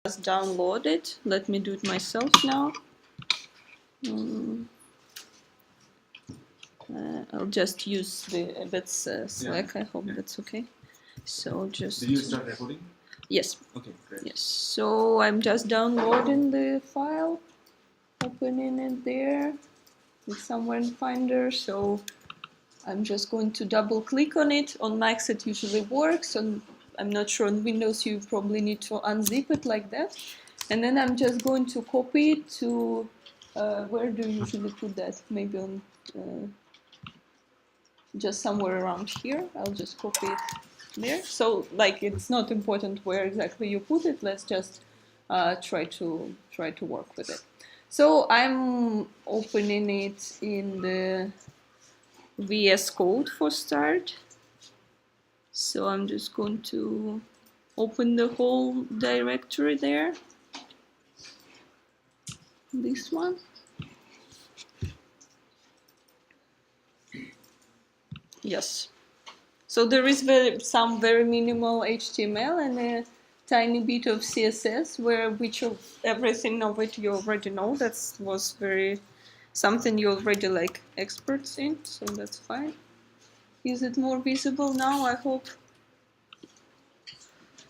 just download it. Let me do it myself now. I'll just use that's Slack. I hope that's okay. So just. Did you start recording? Yes. Okay, great. Yes. So I'm just downloading the file, opening it there. It's somewhere in Finder. So I'm just going to double click on it. On Macs it usually works. I'm not sure on Windows you probably need to unzip it like that. And then I'm just going to copy it to where do you usually put that? Maybe on just somewhere around here. I'll just copy it there. So like it's not important where exactly you put it. Let's just try to work with it. So I'm opening it in the VS Code for start. So I'm just going to open the whole directory there. This one. Yes. So there is some very minimal HTML and a tiny bit of CSS, which of everything of it you already know. That was something you already like experts in, so that's fine. Is it more visible now? I hope.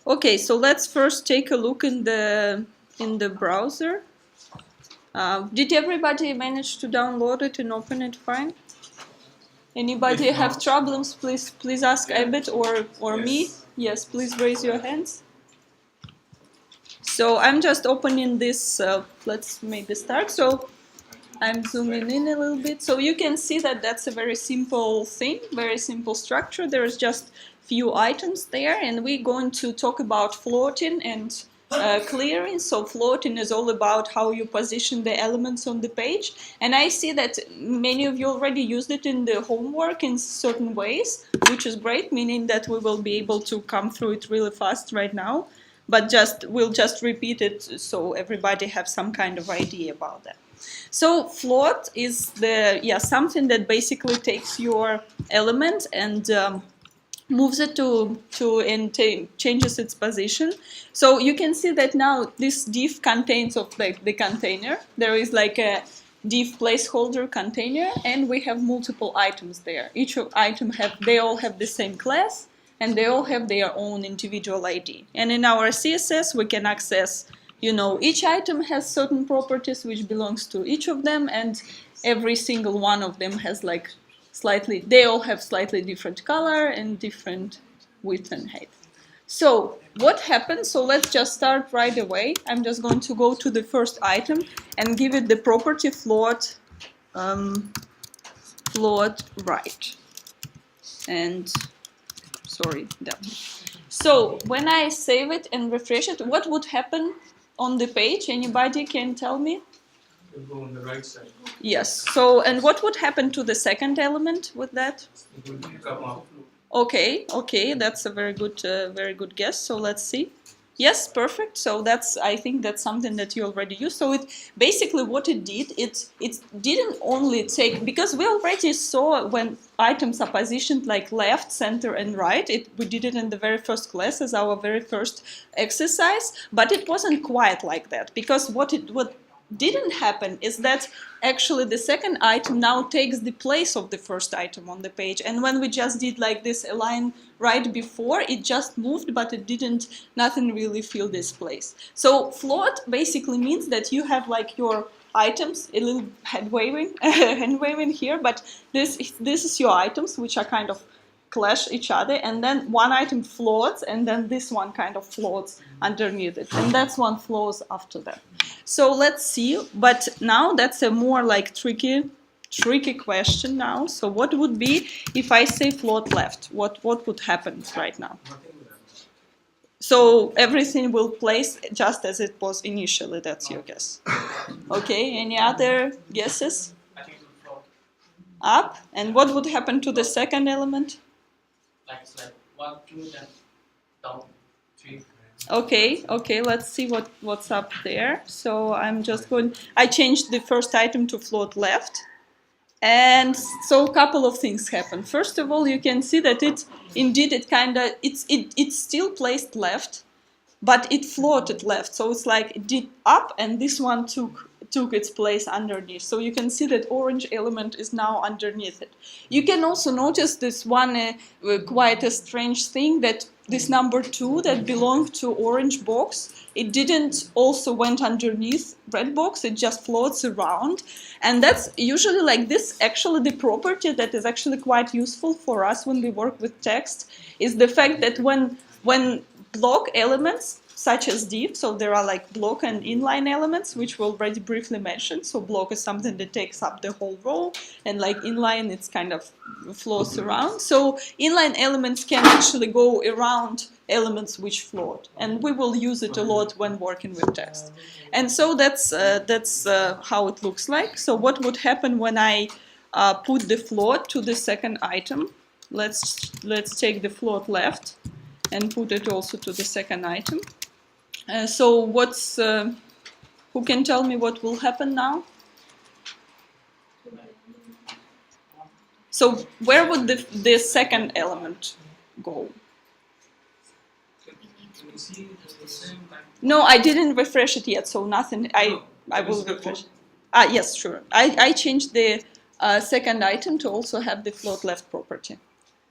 Okay, so let's first take a look in the browser. Did everybody manage to download it and open it fine? Anybody have problems? Please ask Abed or yes. Me. Yes, please raise your hands. So I'm just opening this. Let's maybe start. So I'm zooming in a little bit. So you can see that that's a very simple thing, very simple structure. There's just few items there, and we're going to talk about floating and clearing. So floating is all about how you position the elements on the page. And I see that many of you already used it in the homework in certain ways, which is great, meaning that we will be able to come through it really fast right now. But we'll just repeat it so everybody have some kind of idea about that. So float is something that basically takes your element and moves it and changes its position. So you can see that now this div contains of like the container. There is like a div placeholder container, and we have multiple items there. Each item they all have the same class, and they all have their own individual ID. And in our CSS, we can access, each item has certain properties which belongs to each of them, and every single one of them has like they all have slightly different color and different width and height. So what happens? So let's just start right away. I'm just going to go to the first item and give it the property float right. And sorry, that. So when I save it and refresh it, what would happen on the page? Anybody can tell me? It will go on the right side. Yes. So, and what would happen to the second element with that? It will come up. Okay, that's a very good guess. So let's see. Yes, perfect. So I think that's something that you already used. So it basically what it did, it didn't only take, because we already saw when items are positioned like left, center, and right. We did it in the very first class as our very first exercise, but it wasn't quite like that, because what didn't happen is that actually the second item now takes the place of the first item on the page. And when we just did like this align right before, it just moved, but nothing really filled this place. So float basically means that you have like your items, a little hand waving here, but this is your items, which are kind of clash each other, and then one item floats, and then this one kind of floats underneath it, and that's one flows after that. So let's see, but now that's a more like tricky question now. So what would be if I say float left? What would happen right now? So everything will place just as it was initially. That's your guess. Okay, any other guesses? I think it will float up. And what would happen to the second element? Like 1, 2, then down 3. Okay, let's see what's up there. So I changed the first item to float left. And so a couple of things happen. First of all, you can see that it's still placed left, but it floated left. So it's like it did up, and this one took its place underneath. So you can see that orange element is now underneath it. You can also notice this one quite a strange thing, that this number 2 that belonged to orange box, it didn't also went underneath red box, it just floats around. And that's usually like this. Actually, the property that is actually quite useful for us when we work with text is the fact that when block elements such as div, so there are like block and inline elements, which we already briefly mentioned. So block is something that takes up the whole row, and like inline, it's kind of flows around. So inline elements can actually go around elements which float, and we will use it a lot when working with text. And so that's how it looks like. So what would happen when I put the float to the second item? Let's take the float left and put it also to the second item. So who can tell me what will happen now? So where would the second element go? No, I didn't refresh it yet, so nothing. I will refresh. Yes, sure. I changed the second item to also have the float left property.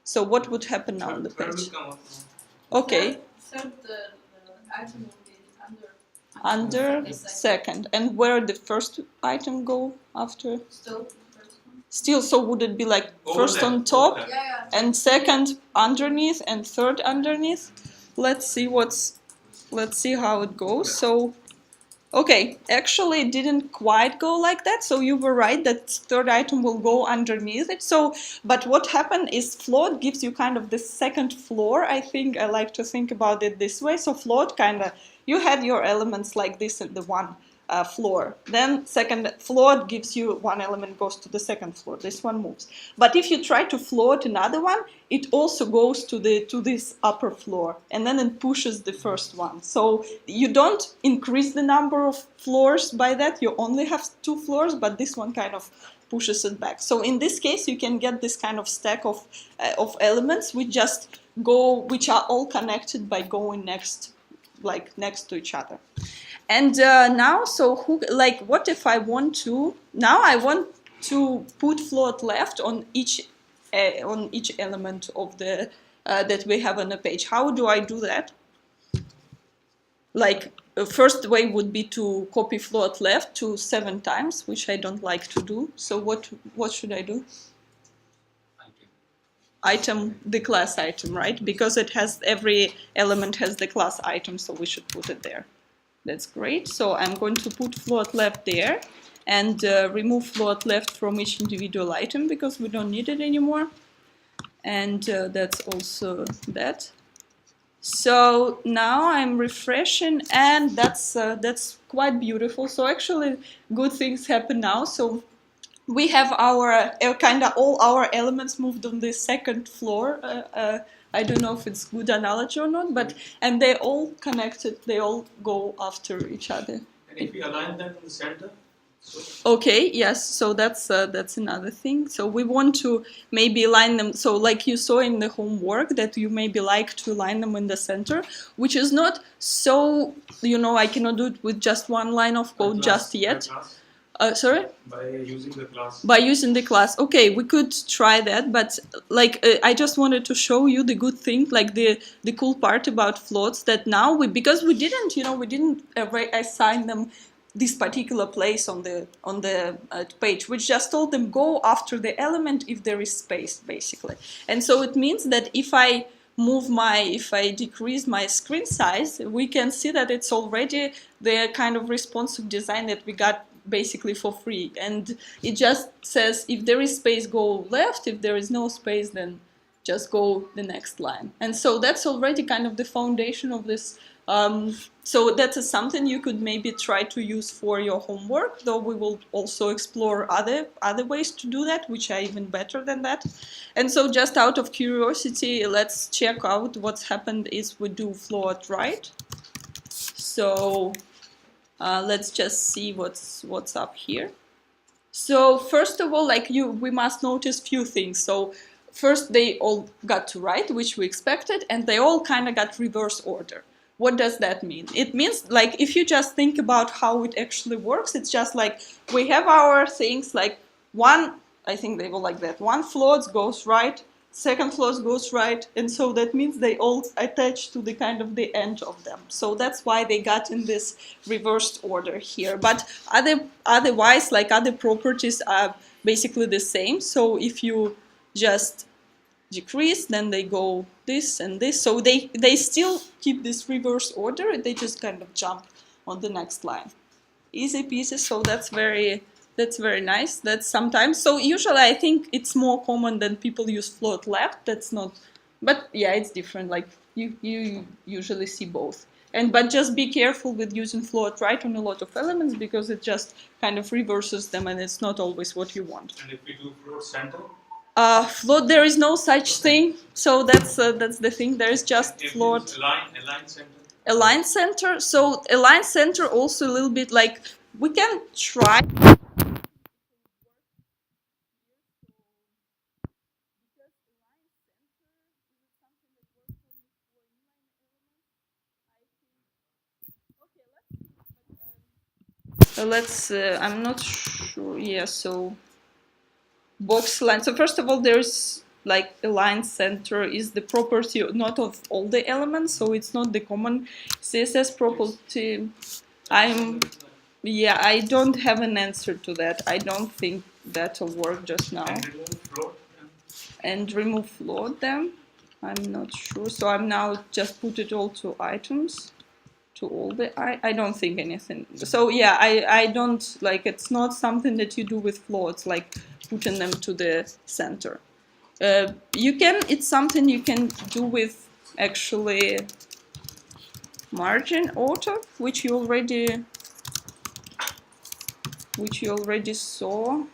So what would happen now on the page? Okay. Third, the item will be under second. And where the first item go after? Still the first one. Still, so would it be like first on top and second underneath and third underneath? Let's see how it goes. So, okay, actually it didn't quite go like that. So you were right that third item will go underneath it. So, but what happened is float gives you kind of the second floor. I think I like to think about it this way. So float kind of, you had your elements like this in the one floor. Then second float gives you one element goes to the second floor. This one moves. But if you try to float another one, it also goes to this upper floor, and then it pushes the first one. So you don't increase the number of floors by that. You only have 2 floors, but this one kind of pushes it back. So in this case, you can get this kind of stack of elements which which are all connected by going next to each other. And now, so what if I want to? Now I want to put float left on each element of the that we have on the page. How do I do that? Like, first way would be to copy float left to 7 times, which I don't like to do. So what should I do? Item, the class item, right? Because it has, every element has the class item, so we should put it there. That's great. So I'm going to put float left there and remove float left from each individual item because we don't need it anymore. And that's also that. So now I'm refreshing, and that's quite beautiful. So actually good things happen now. So we have our kind of all our elements moved on the second floor. I don't know if it's good analogy or not, but and they're all connected. They all go after each other. And if we align them in the center? Okay, yes, so that's another thing. So we want to maybe align them, so like you saw in the homework, that you maybe like to align them in the center, which is not so, I cannot do it with just one line of code just yet. Sorry? By using the class. By using the class. Okay, we could try that, but I just wanted to show you the good thing, like the cool part about floats, that now because we didn't assign them this particular place on the page, which just told them go after the element if there is space, basically. And so it means that if I decrease my screen size, we can see that it's already the kind of responsive design that we got basically for free. And it just says if there is space, go left. If there is no space, then just go the next line. And so that's already kind of the foundation of this. So that's something you could maybe try to use for your homework, though we will also explore other ways to do that, which are even better than that. And so just out of curiosity, let's check out what's happened is we do float right. So let's just see what's up here. So first of all, we must notice few things. So first, they all got to right, which we expected, and they all kind of got reverse order. What does that mean? It means like if you just think about how it actually works, it's just like we have our things like one, I think they go like that. One float goes right, second float goes right, and so that means they all attach to the kind of the end of them. So that's why they got in this reversed order here. But otherwise, like other properties are basically the same. So if you just decrease, then they go this and this. So they still keep this reverse order, they just kind of jump on the next line. Easy peasy, so that's very nice. That's sometimes, so usually I think it's more common than people use float left. That's not, but yeah, it's different. Like you usually see both. But just be careful with using float right on a lot of elements because it just kind of reverses them and it's not always what you want. And if we do float center? Float, there is no such thing. So that's the thing. There is just if float. Align center? Align center. So align center also a little bit like we can try. Let's. I'm not sure. Yeah. So box line. So first of all, there's like align center is the property not of all the elements. So it's not the common CSS property. Yeah, I don't have an answer to that. I don't think that'll work just now. And remove float? And remove float them. I'm not sure. So I'm now just put it all to items. To all the I don't think anything. So yeah, I don't like it's not something that you do with floats, like putting them to the center. You can, it's something you can do with actually margin auto, which you already saw.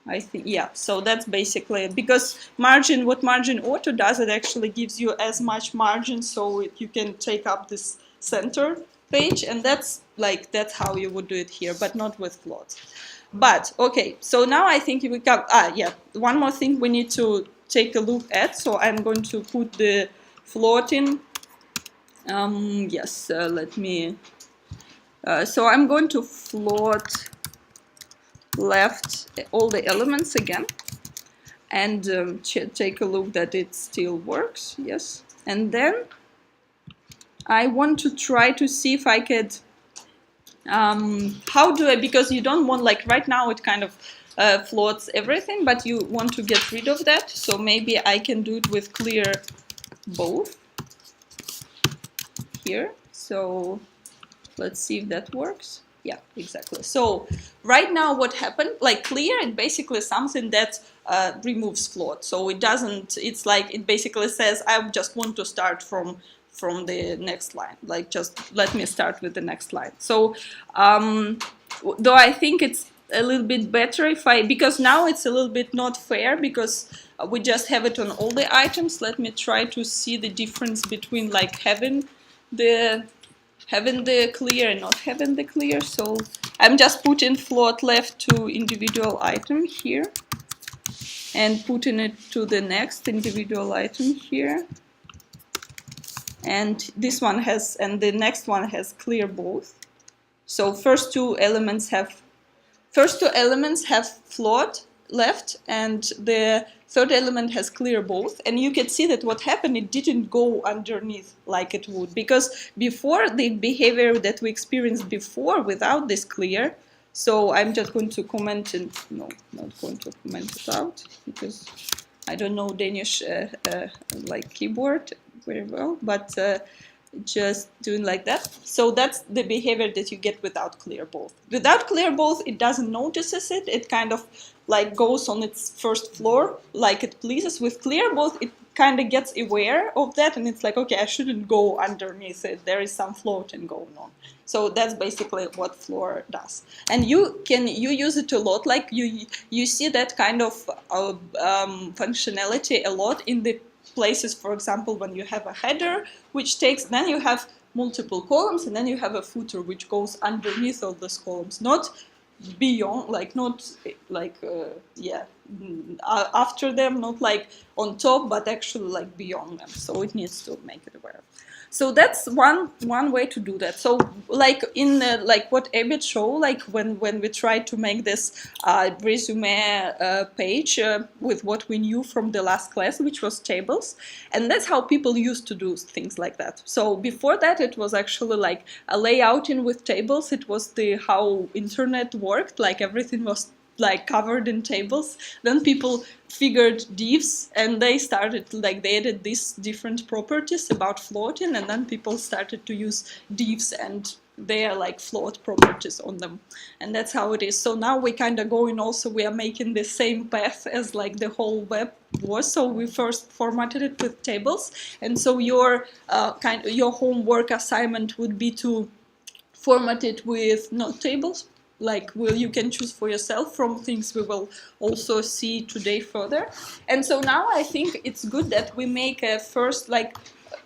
I think, yeah, so that's basically it. Because what margin auto does, it actually gives you as much margin so you can take up this center page, and that's how you would do it here, but not with floats. But okay, so now I think we come, one more thing we need to take a look at. So I'm going to put the float in. Let me, so I'm going to float left all the elements again and take a look that it still works. Yes, and then I want to try to see if I could how do I, because you don't want, like right now it kind of floats everything, but you want to get rid of that. So maybe I can do it with clear both here. So let's see if that works. Yeah, exactly. So right now what happened, like clear, it basically something that removes float. So it doesn't, it's like, it basically says, I just want to start from the next line. Like just let me start with the next line. So though I think it's a little bit better because now it's a little bit not fair because we just have it on all the items. Let me try to see the difference between like having the clear and not having the clear. So I'm just putting float left to individual item here and putting it to the next individual item here. And this one has, and the next one has clear both. So first two elements have float left, and the third element has clear both. And you can see that what happened, it didn't go underneath like it would, because before the behavior that we experienced before without this clear. So I'm just going to comment, and no, not going to comment it out because I don't know Danish like keyboard very well, but just doing like that. So that's the behavior that you get without clear both. Without clear both, it doesn't notices it. It kind of like goes on its first floor like it pleases. With clear both, it kind of gets aware of that, and it's like, okay, I shouldn't go underneath it. There is some floating going on. So that's basically what floor does. And you use it a lot. Like you see that kind of functionality a lot in the places, for example, when you have a header, which takes, then you have multiple columns, and then you have a footer which goes underneath all those columns, not beyond, like not like after them, not like on top, but actually like beyond them. So it needs to make it aware. So that's one way to do that. So like in like what Abid showed, like when we tried to make this resume page with what we knew from the last class, which was tables, and that's how people used to do things like that. So before that, it was actually like a layouting with tables. It was the how internet worked, like everything was like covered in tables. Then people figured divs, and they started like they added these different properties about floating, and then people started to use divs and their like float properties on them, and that's how it is. So now we kind of going also, we are making the same path as like the whole web was. So we first formatted it with tables, and so your your homework assignment would be to format it with not tables, like you can choose for yourself from things we will also see today further. And so now I think it's good that we make a first, like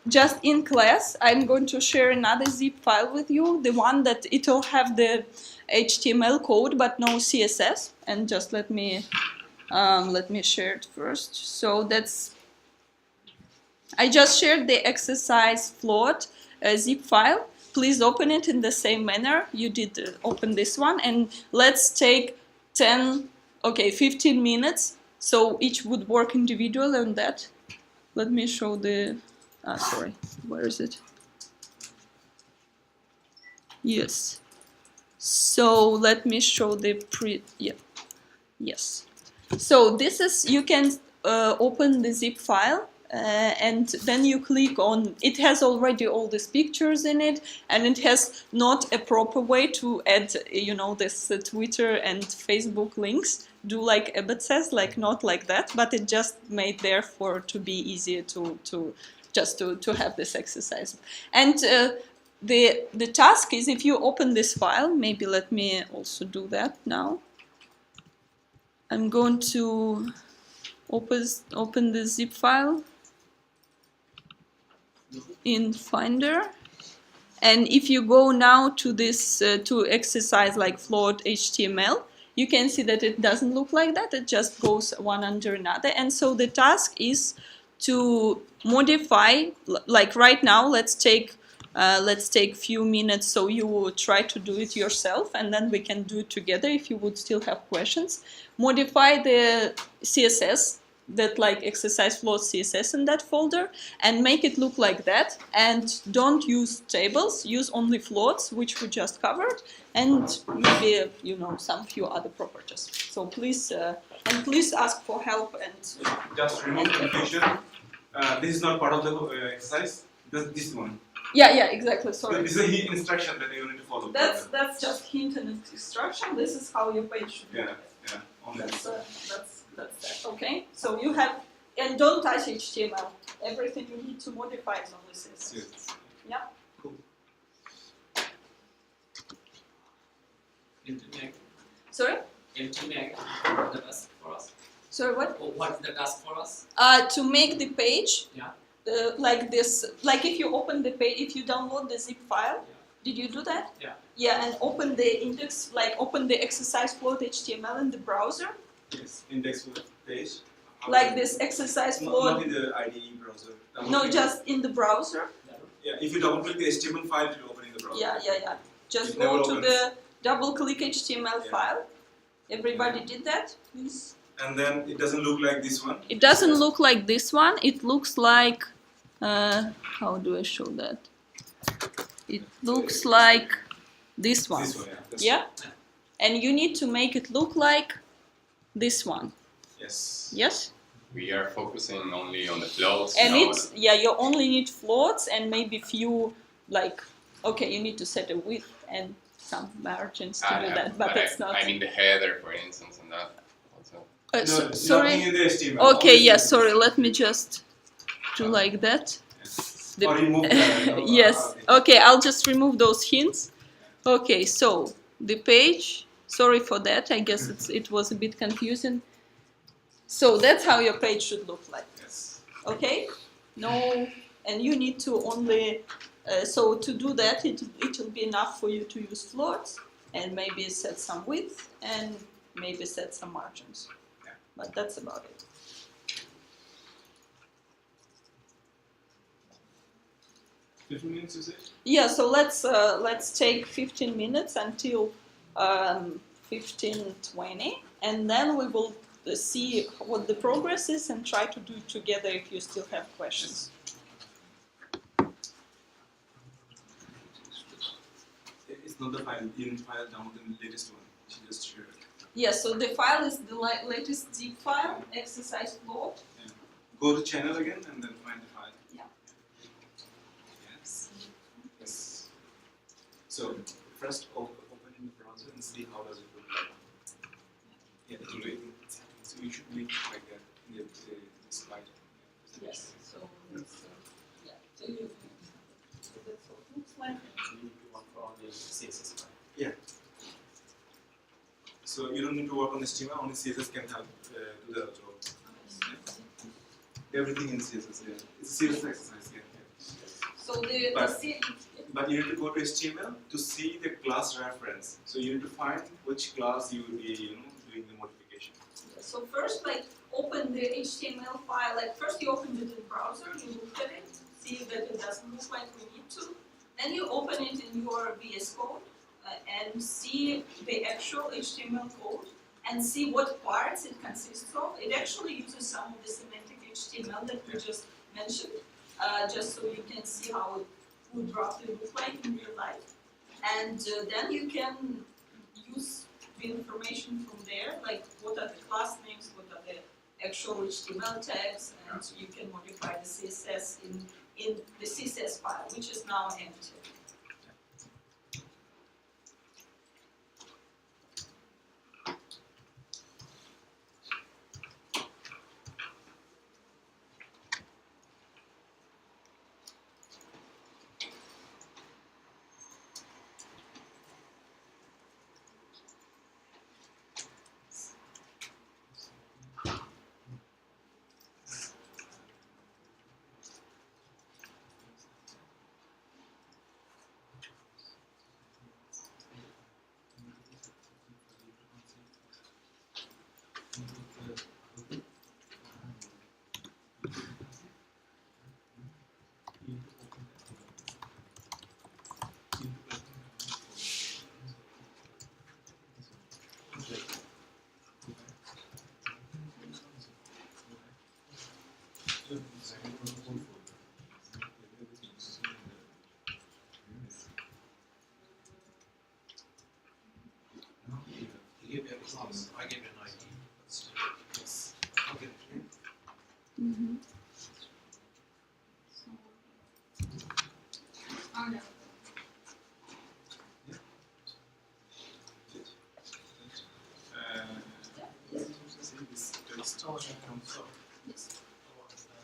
just in class, I'm going to share another zip file with you, the one that it'll have the HTML code but no CSS. And just let me share it first. So that's, I just shared the exercise float zip file. Please open it in the same manner you did open this one, and let's take 15 minutes. So each would work individually on that. Let me show the, sorry, where is it? Yes. So let me show the yes. So this is, you can open the zip file. And then you click on, it has already all these pictures in it, and it has not a proper way to add, you know, this Twitter and Facebook links. Do like Ebert says, like not like that, but it just made there for to be easier to have this exercise. And the task is, if you open this file, maybe let me also do that now. I'm going to open the zip file in Finder, and if you go now to this to exercise like float HTML, you can see that it doesn't look like that. It just goes one under another. And so the task is to modify, like right now, let's take few minutes, so you will try to do it yourself, and then we can do it together if you would still have questions. Modify the CSS, that like exercise float CSS in that folder, and make it look like that. And don't use tables, use only floats, which we just covered, and maybe, you know, some few other properties. So please, and please ask for help. And just remove confusion. This is not part of the exercise. This one. Yeah, exactly. Sorry. This is a hint instruction that you need to follow. That's just hint and instruction. This is how your page should be. Yeah. Only that's that. Okay. So you have, and don't touch HTML. Everything you need to modify is only CSS. Yes. Yeah. Cool. Sorry. What the task for us? Sorry, what? What's the task for us? To make the page. Yeah. Like this, like if you open the page, if you download the zip file, did you do that? Yeah. Yeah, and open the index, like open the exercise float HTML in the browser. Yes, index page. Like this exercise float. Not in the IDE browser. No, just in the browser. Yeah, if you double click the HTML file, it will open in the browser. Yeah. Just It go never to opens. the double click HTML file. Everybody did that, please. And then it doesn't look like this one. It doesn't look like this one. It looks like, how do I show that? It looks like this one. This one, Yeah? And you need to make it look like this one. Yes. Yes? We are focusing only on the floats. And now. it's, yeah, you only need floats and maybe few, like, okay, you need to set a width and some margins to do that, but it's not. I mean the header, for instance, and that also. No, sorry. nothing in the HTML. Okay, Only yeah, CSS. sorry, let me just do like that. Or remove that. Yes, okay, I'll just remove those hints. Okay, so the page, sorry for that, I guess it was a bit confusing. So that's how your page should look like. Yes. Okay? No, and you need to only, so to do that, it will be enough for you to use floats and maybe set some width and maybe set some margins. Yeah. But that's about it. 15 minutes, you say? Yeah, so let's take 15 minutes until 15:20, and then we will see what the progress is and try to do it together if you still have questions. It's not the file, unit file download the latest one. She just shared it. Yeah, so the file is the latest zip file, exercise float. Yeah. Go to channel again and then find the file. Yeah. Yes. Yes. So first open in the browser and see how does it look like. Yeah, it will be exactly. So you should make it like that in the slide. Yes. So it's, yeah. So you. So that's what it looks like. You want for only CSS file. Yeah. So you don't need to work on HTML, only CSS can help do the job. Yeah. Everything in CSS, yeah. It's a CSS exercise, yeah. So But you need to go to HTML to see the class reference. So you need to find which class you will be, doing the modification. So first, like, open the HTML file. Like, first you open it in the browser, you look at it, see that it doesn't look like we need to. Then you open it in your VS Code and see the actual HTML code and see what parts it consists of. It actually uses some of the semantic HTML that we just mentioned, just so you can see how it would roughly look like in real life. And then you can use the information from there, like what are the class names, what are the actual HTML tags, and you can modify the CSS in the CSS file, which is now empty. You give me a class, I give you an ID. Yes. Okay. Mm-hmm. This text comes up. Yes.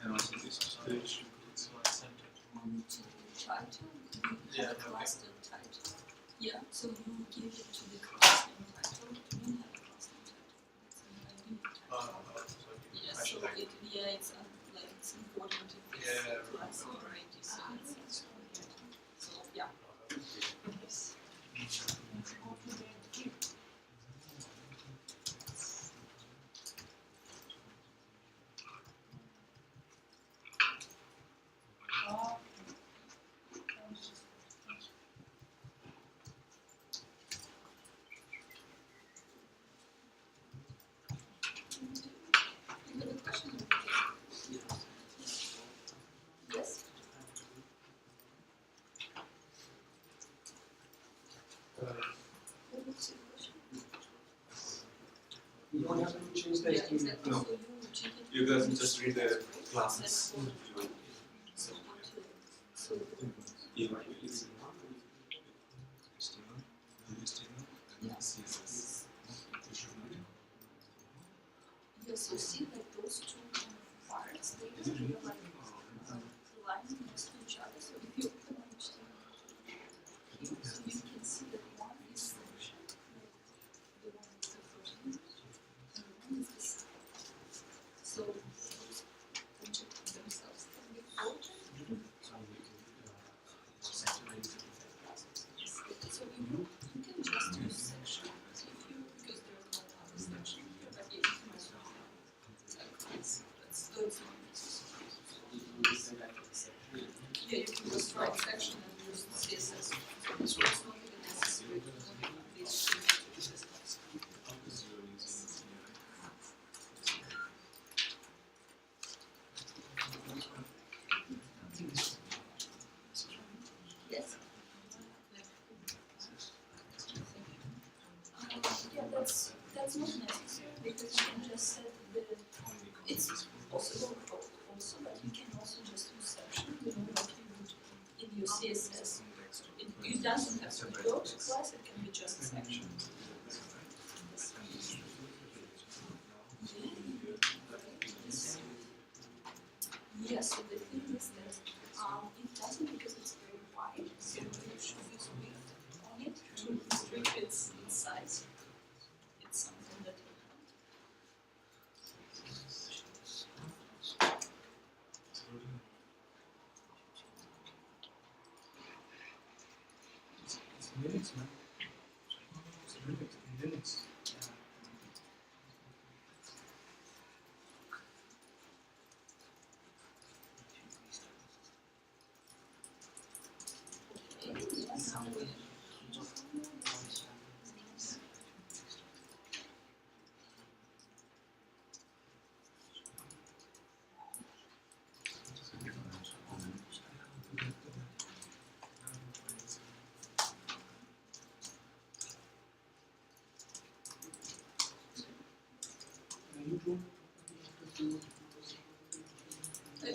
And also this page. So I sent it. Title. Yeah, Have a okay. class name title. Yeah. So you give it to the class name title. You don't have a class name title. It's an ID title. So Yes. I So should like. it's like it's important if it's Yeah, class or ID. So it's so yeah. Yes. You have a question? Yes. What's your question? You don't have to change the Yeah, HTML. exactly. No. So you check it. You guys just read the classes. So so Yeah, it's HTML, HTML, and CSS. yeah, so see like those two kind of parts, they Is it really? are like lines next to each other. So if you open HTML here, so you can see that one is section, like the one is the first image, and one is the second. So those objects themselves can be altered. So you can just use section if you, because there's no other section here, but yeah, you can also you can just set it's possible also, but you can also just use section, like you would in your CSS. It doesn't have to be dot class, it can be just section. Yes, so the thing is that it doesn't because it's very wide, so you should use width on it to restrict its size. It's something that will help. It's minutes, man. It's minutes.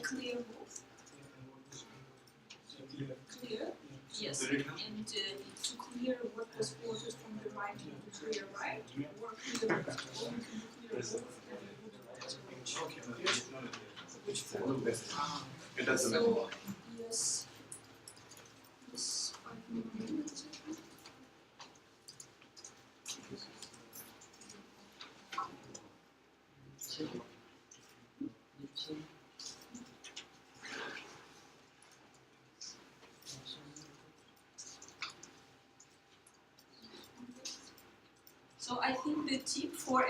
Clear both. Clear. Yes. And to clear what was ordered from the right to clear right, or clear both, or you can clear both and which form. It doesn't So, matter. yes. Yes, 5 more minutes, I think. So I think the tip for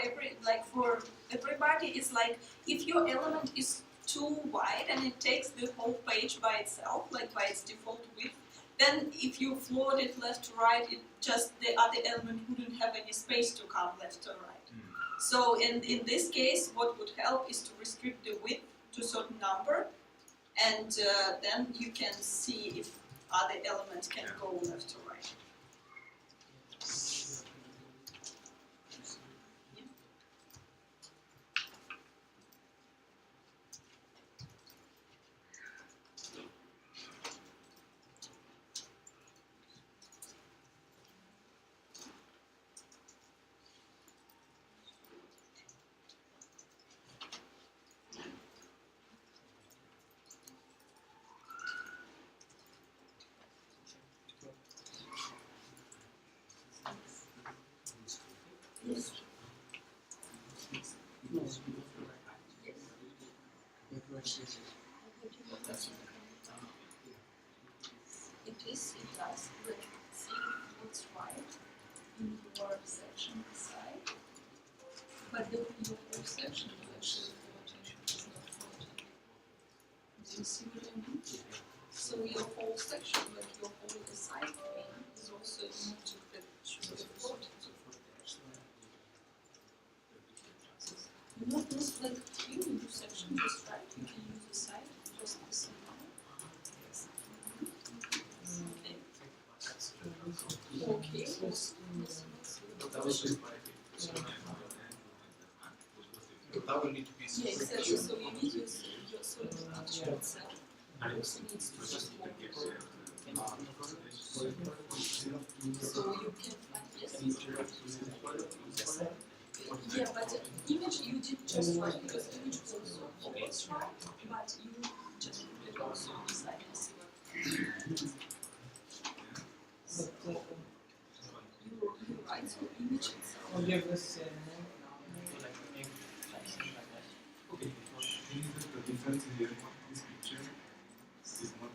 everybody is like if your element is too wide and it takes the whole page by itself, like by its default width, then if you float it left to right, it just the other element wouldn't have any space to come left or right. So in this case, what would help is to restrict the width to a certain number, and then you can see if other elements can go left or right. It does, like, see what's right in your section beside, but your whole section is actually floating, it's not floating. Do you see what I mean? So your whole section, like your whole side pane, is also an object that should be floating. Not just like you do section just right, you can use the side just the same way. Okay. That will need to be Yeah, exactly. So you need your structure itself. It also needs to support. So you can find yes. Yeah, but image you did just right because image also always right, but you just put it also beside as well. You write so image itself. Okay. The difference here, this picture is not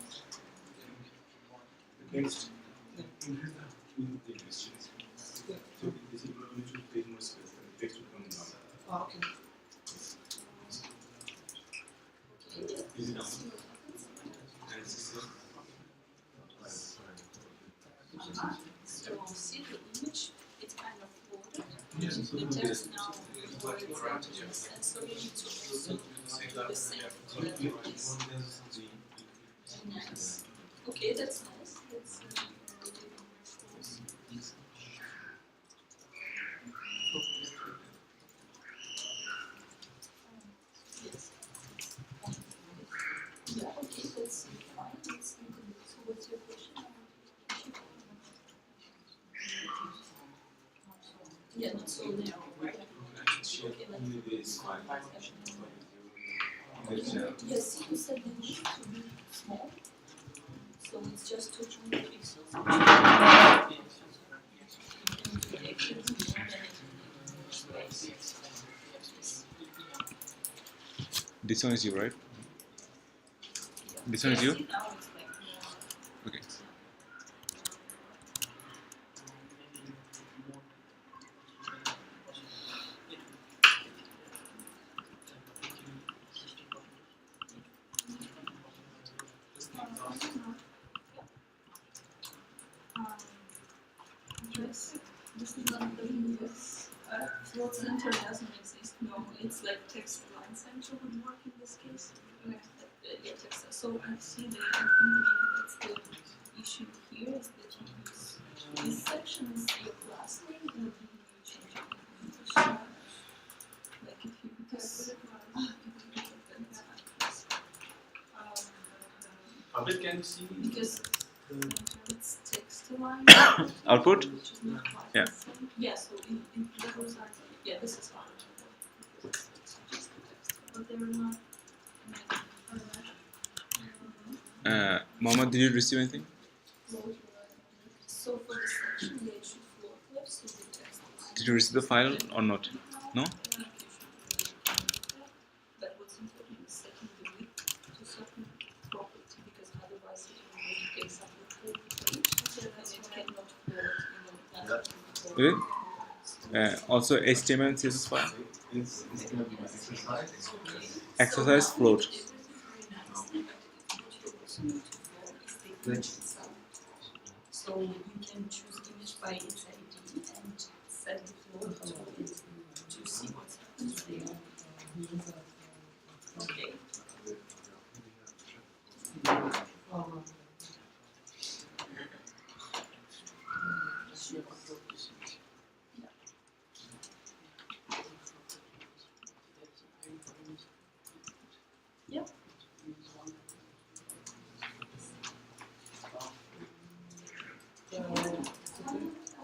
the text. In the questions. So this is going to take more space. The text will come down. Okay. Is it down? And it's the same. So see the image, it's kind of floated. Yes. The text now is and so you need to also do the same level as nice. Okay, that's nice. That's Yeah, not so narrow. Right? Okay, Only this file. Yeah, see, you said the width should be small, so it's just 200 pixels. This one is you, right? This one is you? See, now it's like more. Okay. Yes, this is not the yes. Float center doesn't exist. No, it's like text line center would work in this case. Yeah, text. So I see that I think maybe that's the issue here is that you use this section is your class name and then you change it. Like if you because How bit can you see? because it's text line. Output? Which is not quite Yeah. the same. Yeah, so in those are, yeah, this is how it works. It's just the text, but they're not. Mohammed, did you receive anything? So for the section, they should float left, so the text line. Did you receive the file or not? No? But what's important is setting the width to certain property, because otherwise it will take up the whole page, and it cannot float in a Really? Also HTML and CSS file? Is going to be my exercise. Exercise float. So you can choose image by its ID and set the float to it to see what's happening there. Okay. Yep.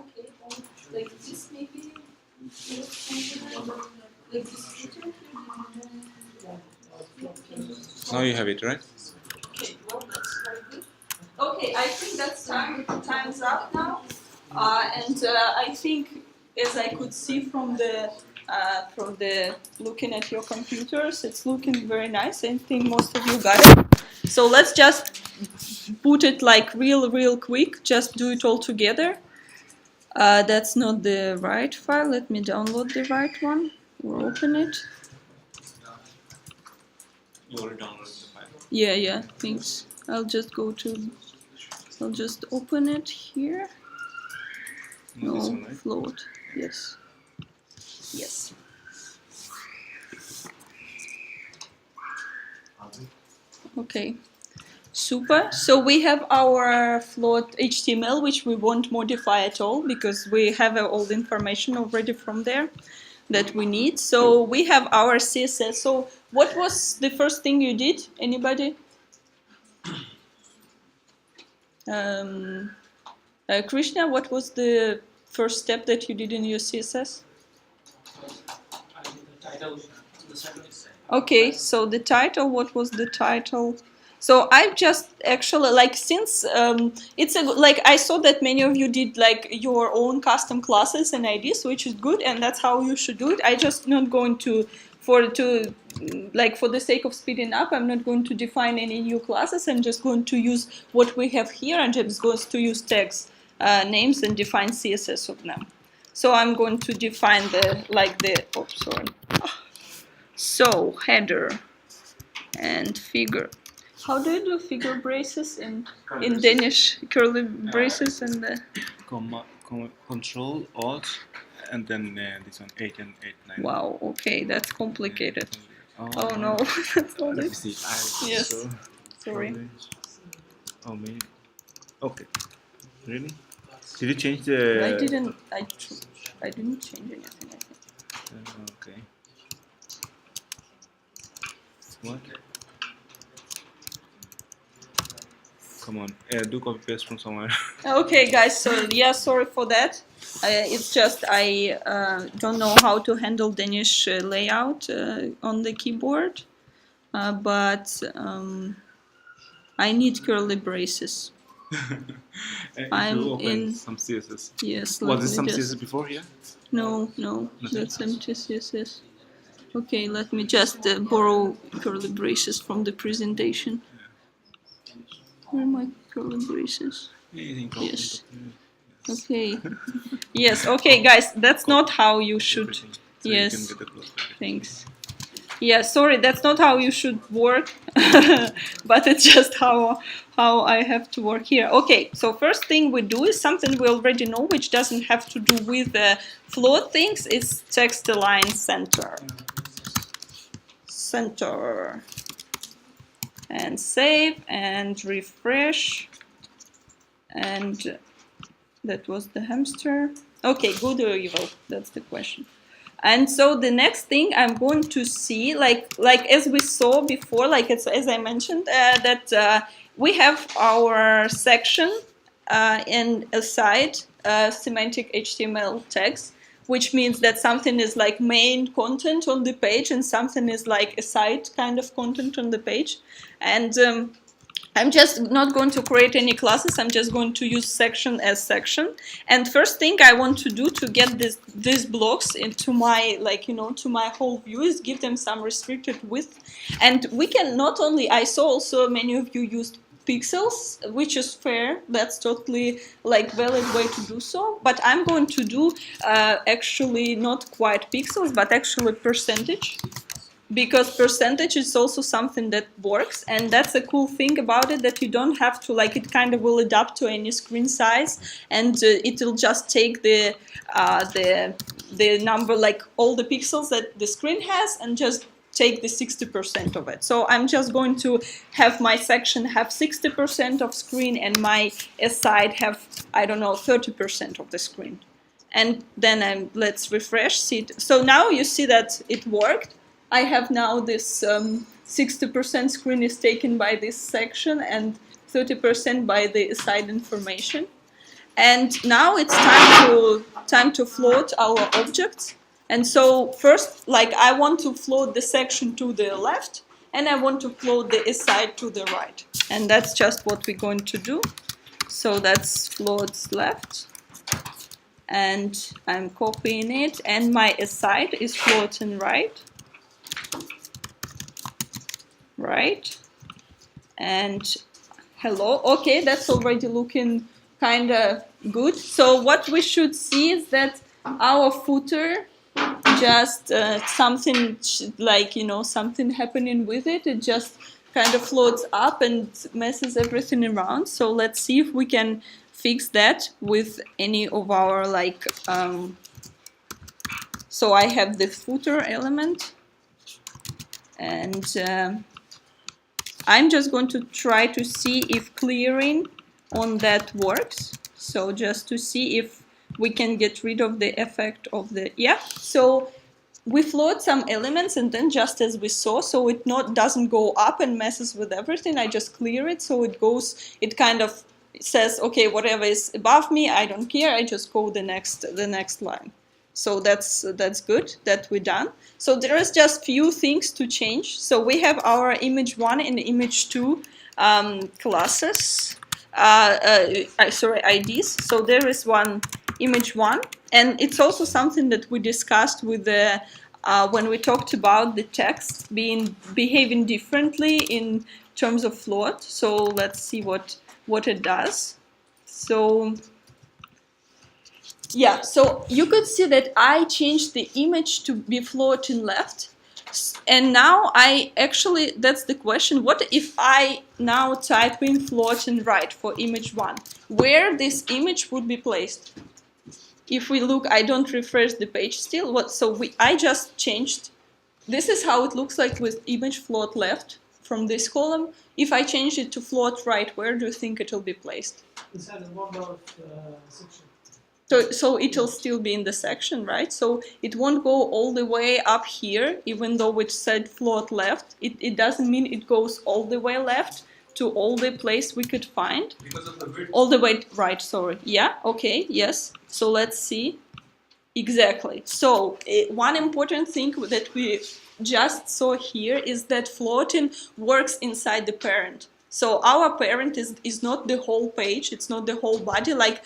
Okay, like this maybe like this filter here. Now you have it, right? Okay, well that's very good. Okay, I think that's time's up now. And I think as I could see from the looking at your computers, it's looking very nice. I think most of you got it. So let's just put it like real quick. Just do it all together. That's not the right file. Let me download the right one or open it. You already downloaded the file. Yeah, thanks. I'll just open it here. No, this one, right? Float. Yes. Okay. Super. So we have our float HTML, which we won't modify at all because we have all the information already from there that we need. So we have our CSS. So what was the first thing you did? Anybody? Krishna, what was the first step that you did in your CSS? I did the title, the second is Okay, so the title, what was the title? So I've just actually like since it's a like I saw that many of you did like your own custom classes and IDs, which is good, and that's how you should do it. I just not going to for the sake of speeding up, I'm not going to define any new classes. I'm just going to use what we have here, and just going to use tags names and define CSS of them. So I'm going to define so header and figure. How do you do figure braces in Danish? Curly braces and the Control Alt and then this one 8 and 8 9. wow. Okay, that's complicated. Oh no, that's not Let me it. see. Yes. Sorry. Oh me. Okay. Really? Did you change the? I didn't change anything. I think. Okay. What? Come on, do copy paste from somewhere. Okay, guys. So yeah, sorry for that. It's just I don't know how to handle Danish layout on the keyboard, but I need curly braces. If I'm you open in- some CSS. Yes, Was let this me some just... CSS before here? No, Nothing? that's empty CSS. Okay, let me just borrow curly braces from the presentation. Where are my curly braces? Anything Yes. Okay. Yes, okay, guys, that's not how you should... So Yes. you can get the close bracket. Thanks. Yeah, sorry, that's not how you should work, but it's just how I have to work here. Okay, so first thing we do is something we already know, which doesn't have to do with the float things. It's text align center. Center. And save and refresh. And that was the hamster. Okay, good or evil? That's the question. And so the next thing I'm going to see, like as we saw before, like as I mentioned, that we have our section and aside semantic HTML tags, which means that something is like main content on the page and something is like aside kind of content on the page. And I'm just not going to create any classes. I'm just going to use section as section. And first thing I want to do to get these blocks into my, to my whole view is give them some restricted width. And we can not only, I saw also many of you used pixels, which is fair. That's totally valid way to do so. But I'm going to do actually not quite pixels, but actually percentage. Because percentage is also something that works, and that's a cool thing about it, that you don't have to, it kind of will adapt to any screen size, and it will just take the number, all the pixels that the screen has, and just take the 60% of it. So I'm just going to have my section have 60% of screen, and my aside have, I don't know, 30% of the screen. And then let's refresh, see it. So now you see that it worked. I have now this 60% screen is taken by this section and 30% by the aside information. And now it's time to float our objects. And so first, I want to float the section to the left, and I want to float the aside to the right. And that's just what we're going to do. So that's floats left. And I'm copying it, and my aside is floating right. Right, and hello. Okay, that's already looking kind of good. So what we should see is that our footer just something something happening with it. It just kind of floats up and messes everything around. So let's see if we can fix that with any of our so I have the footer element, and I'm just going to try to see if clearing on that works. So just to see if we can get rid of the effect of the, so we float some elements, and then just as we saw, so it doesn't go up and messes with everything, I just clear it, so it kind of says, okay, whatever is above me, I don't care, I just go the next line. So that's good that we're done. So there is just few things to change. So we have our image 1 and image 2 classes, IDs. So there is one image 1, and it's also something that we discussed with the when we talked about the text behaving differently in terms of float. So let's see what it does. So yeah, so you could see that I changed the image to be floating left. And now that's the question, what if I now type in floating right for image 1? Where this image would be placed? If we look, I don't refresh the page still. I just changed. This is how it looks like with image float left from this column. If I change it to float right, where do you think it will be placed? Inside the border of section. So it will still be in the section, right? So it won't go all the way up here, even though it said float left. It doesn't mean it goes all the way left to all the place we could find. Because of the width. All the way right, sorry. Yeah, okay, yes. So let's see. Exactly. So one important thing that we just saw here is that floating works inside the parent. So our parent is not the whole page, it's not the whole body. Like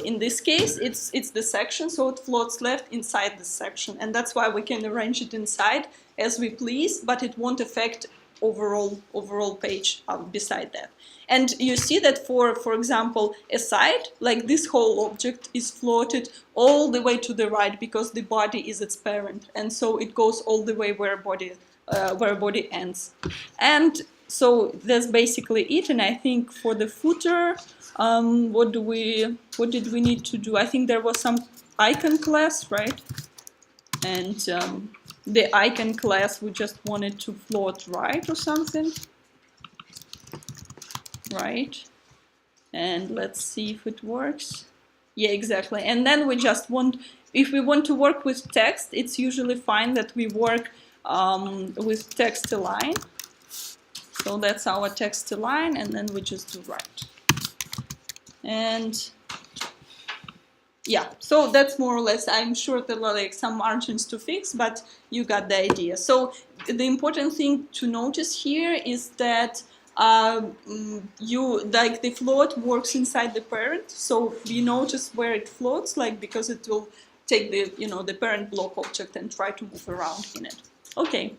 in this case, it's the section, so it floats left inside the section. And that's why we can arrange it inside as we please, but it won't affect overall page beside that. And you see that for example, a side, like this whole object is floated all the way to the right because the body is its parent, and so it goes all the way where body ends. And so that's basically it. And I think for the footer, what did we need to do? I think there was some icon class, right? And the icon class, we just wanted to float right or something. Right, and let's see if it works. Yeah, exactly. And then we just want, if we want to work with text, it's usually fine that we work with text align. So that's our text align, and then we just do right. And yeah, so that's more or less, I'm sure there are like some margins to fix, but you got the idea. So the important thing to notice here is that the float works inside the parent, so you notice where it floats, like because it will take the parent block object and try to move around in it. Okay,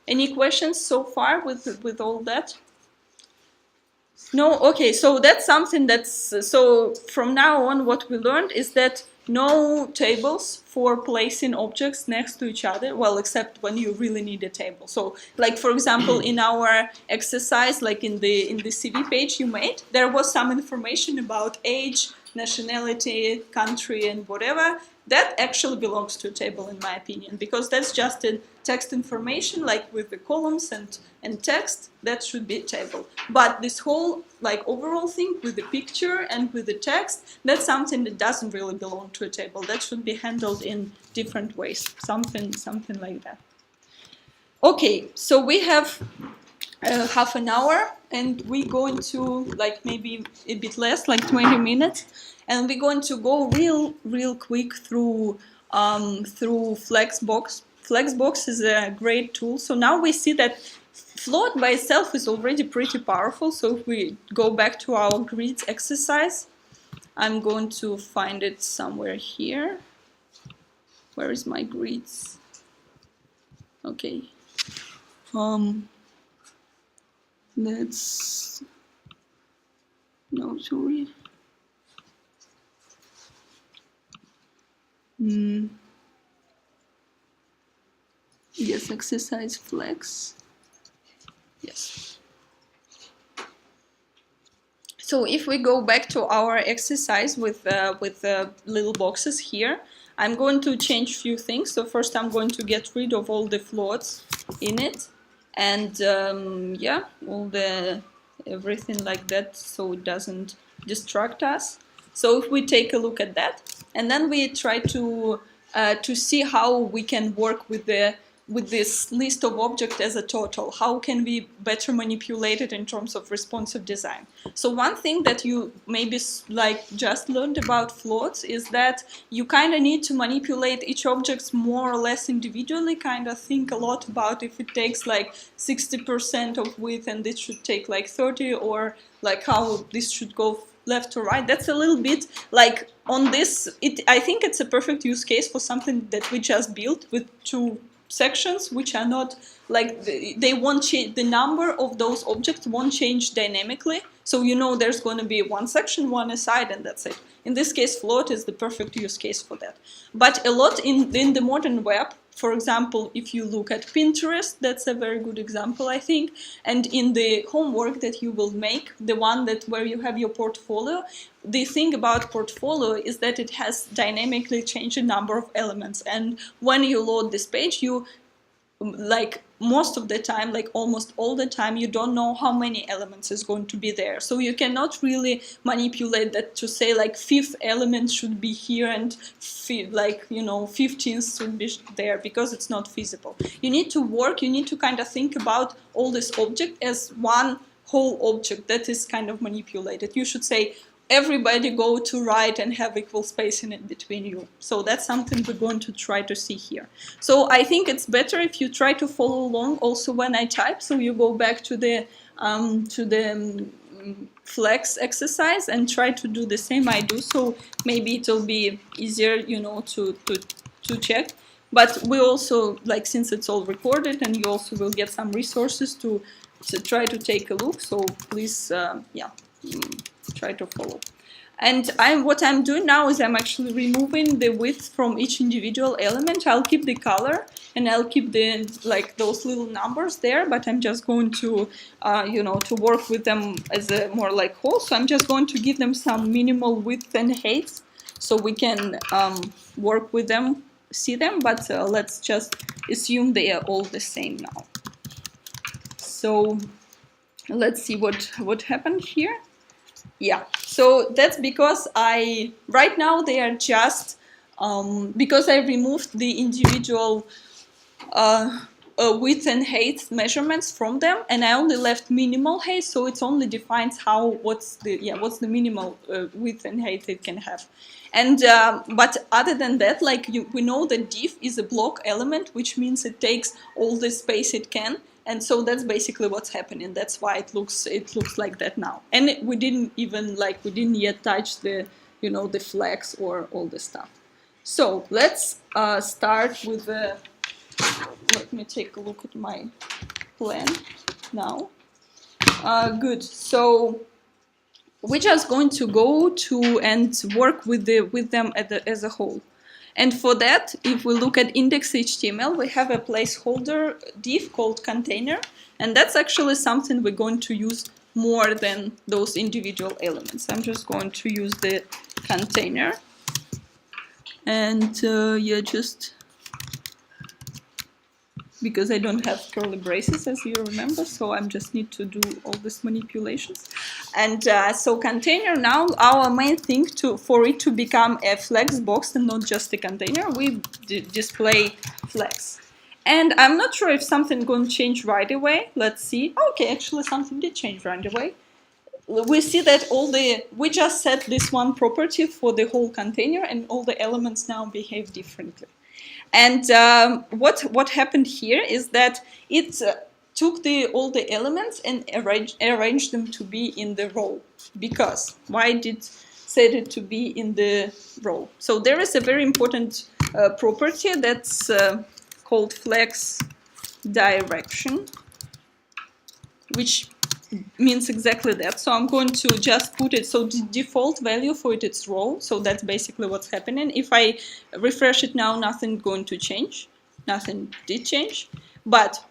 any questions so far with all that? No. Okay, so that's something that's so from now on what we learned is that no tables for placing objects next to each other, well, except when you really need a table. So like for example in our exercise, like in the CV page you made, there was some information about age, nationality, country, and whatever. That actually belongs to a table in my opinion, because that's just a text information, like with the columns and text, that should be a table. But this whole like overall thing with the picture and with the text, that's something that doesn't really belong to a table. That should be handled in different ways, something like that. Okay, so we have half an hour, and we're going to like maybe a bit less, like 20 minutes. And we're going to go real quick through Flexbox. Flexbox is a great tool. So now we see that float by itself is already pretty powerful. So if we go back to our grids exercise, I'm going to find it somewhere here. Where is my grids? Okay. Let's. No, sorry. Yes, exercise flex. Yes. So if we go back to our exercise with little boxes here, I'm going to change a few things. So first I'm going to get rid of all the floats in it, and yeah, all everything like that, so it doesn't distract us. So if we take a look at that, and then we try to see how we can work with this list of objects as a total. How can we better manipulate it in terms of responsive design? So one thing that you maybe like just learned about floats is that you kind of need to manipulate each object more or less individually, kind of think a lot about if it takes like 60% of width and this should take like 30, or like how this should go left to right. That's a little bit like on this, I think it's a perfect use case for something that we just built with two sections, which are not like they won't change, the number of those objects won't change dynamically, so you know there's going to be one section, one aside, and that's it. In this case, float is the perfect use case for that. But a lot in the modern web, for example, if you look at Pinterest, that's a very good example, I think. And in the homework that you will make, the one that where you have your portfolio, the thing about portfolio is that it has dynamically changed a number of elements. And when you load this page, you, like most of the time, like almost all the time, you don't know how many elements is going to be there. So you cannot really manipulate that to say like fifth element should be here and like, you know, 15th should be there, because it's not feasible. You need to work, you need to kind of think about all this object as one whole object that is kind of manipulated. You should say everybody go to right and have equal spacing in between you. So that's something we're going to try to see here. So I think it's better if you try to follow along also when I type. So you go back to the flex exercise and try to do the same I do. So maybe it'll be easier, you know, to check. But we also, like, since it's all recorded, and you also will get some resources to try to take a look. So please, yeah, try to follow. And what I'm doing now is I'm actually removing the width from each individual element. I'll keep the color and I'll keep the, like, those little numbers there, but I'm just going to, you know, to work with them as a more like whole. So I'm just going to give them some minimal width and height so we can work with them, see them, but let's just assume they are all the same now. So let's see what happened here. Yeah, so that's because right now they are just, because I removed the individual width and height measurements from them, and I only left minimal height, so it only defines what's the minimal width and height it can have. And but other than that, like, we know that div is a block element, which means it takes all the space it can. And so that's basically what's happening. That's why it looks like that now. And we didn't yet touch the, you know, the flex or all the stuff. So let's start with the, let me take a look at my plan now. Good. So we're just going to go to and work with them as a whole. And for that, if we look at index.html, we have a placeholder div called container, and that's actually something we're going to use more than those individual elements. I'm just going to use the container, and yeah, just because I don't have curly braces, as you remember, so I just need to do all these manipulations. And so container, now our main thing for it to become a flex box and not just a container, we display flex. And I'm not sure if something going to change right away. Let's see. Okay, actually something did change right away. We see that we just set this one property for the whole container, and all the elements now behave differently. And what happened here is that it took all the elements and arranged them to be in the row. Because why did it set it to be in the row? So there is a very important property that's called flex direction, which means exactly that. So I'm going to just put it, so the default value for it is row, so that's basically what's happening. If I refresh it now, nothing going to change, nothing did change, but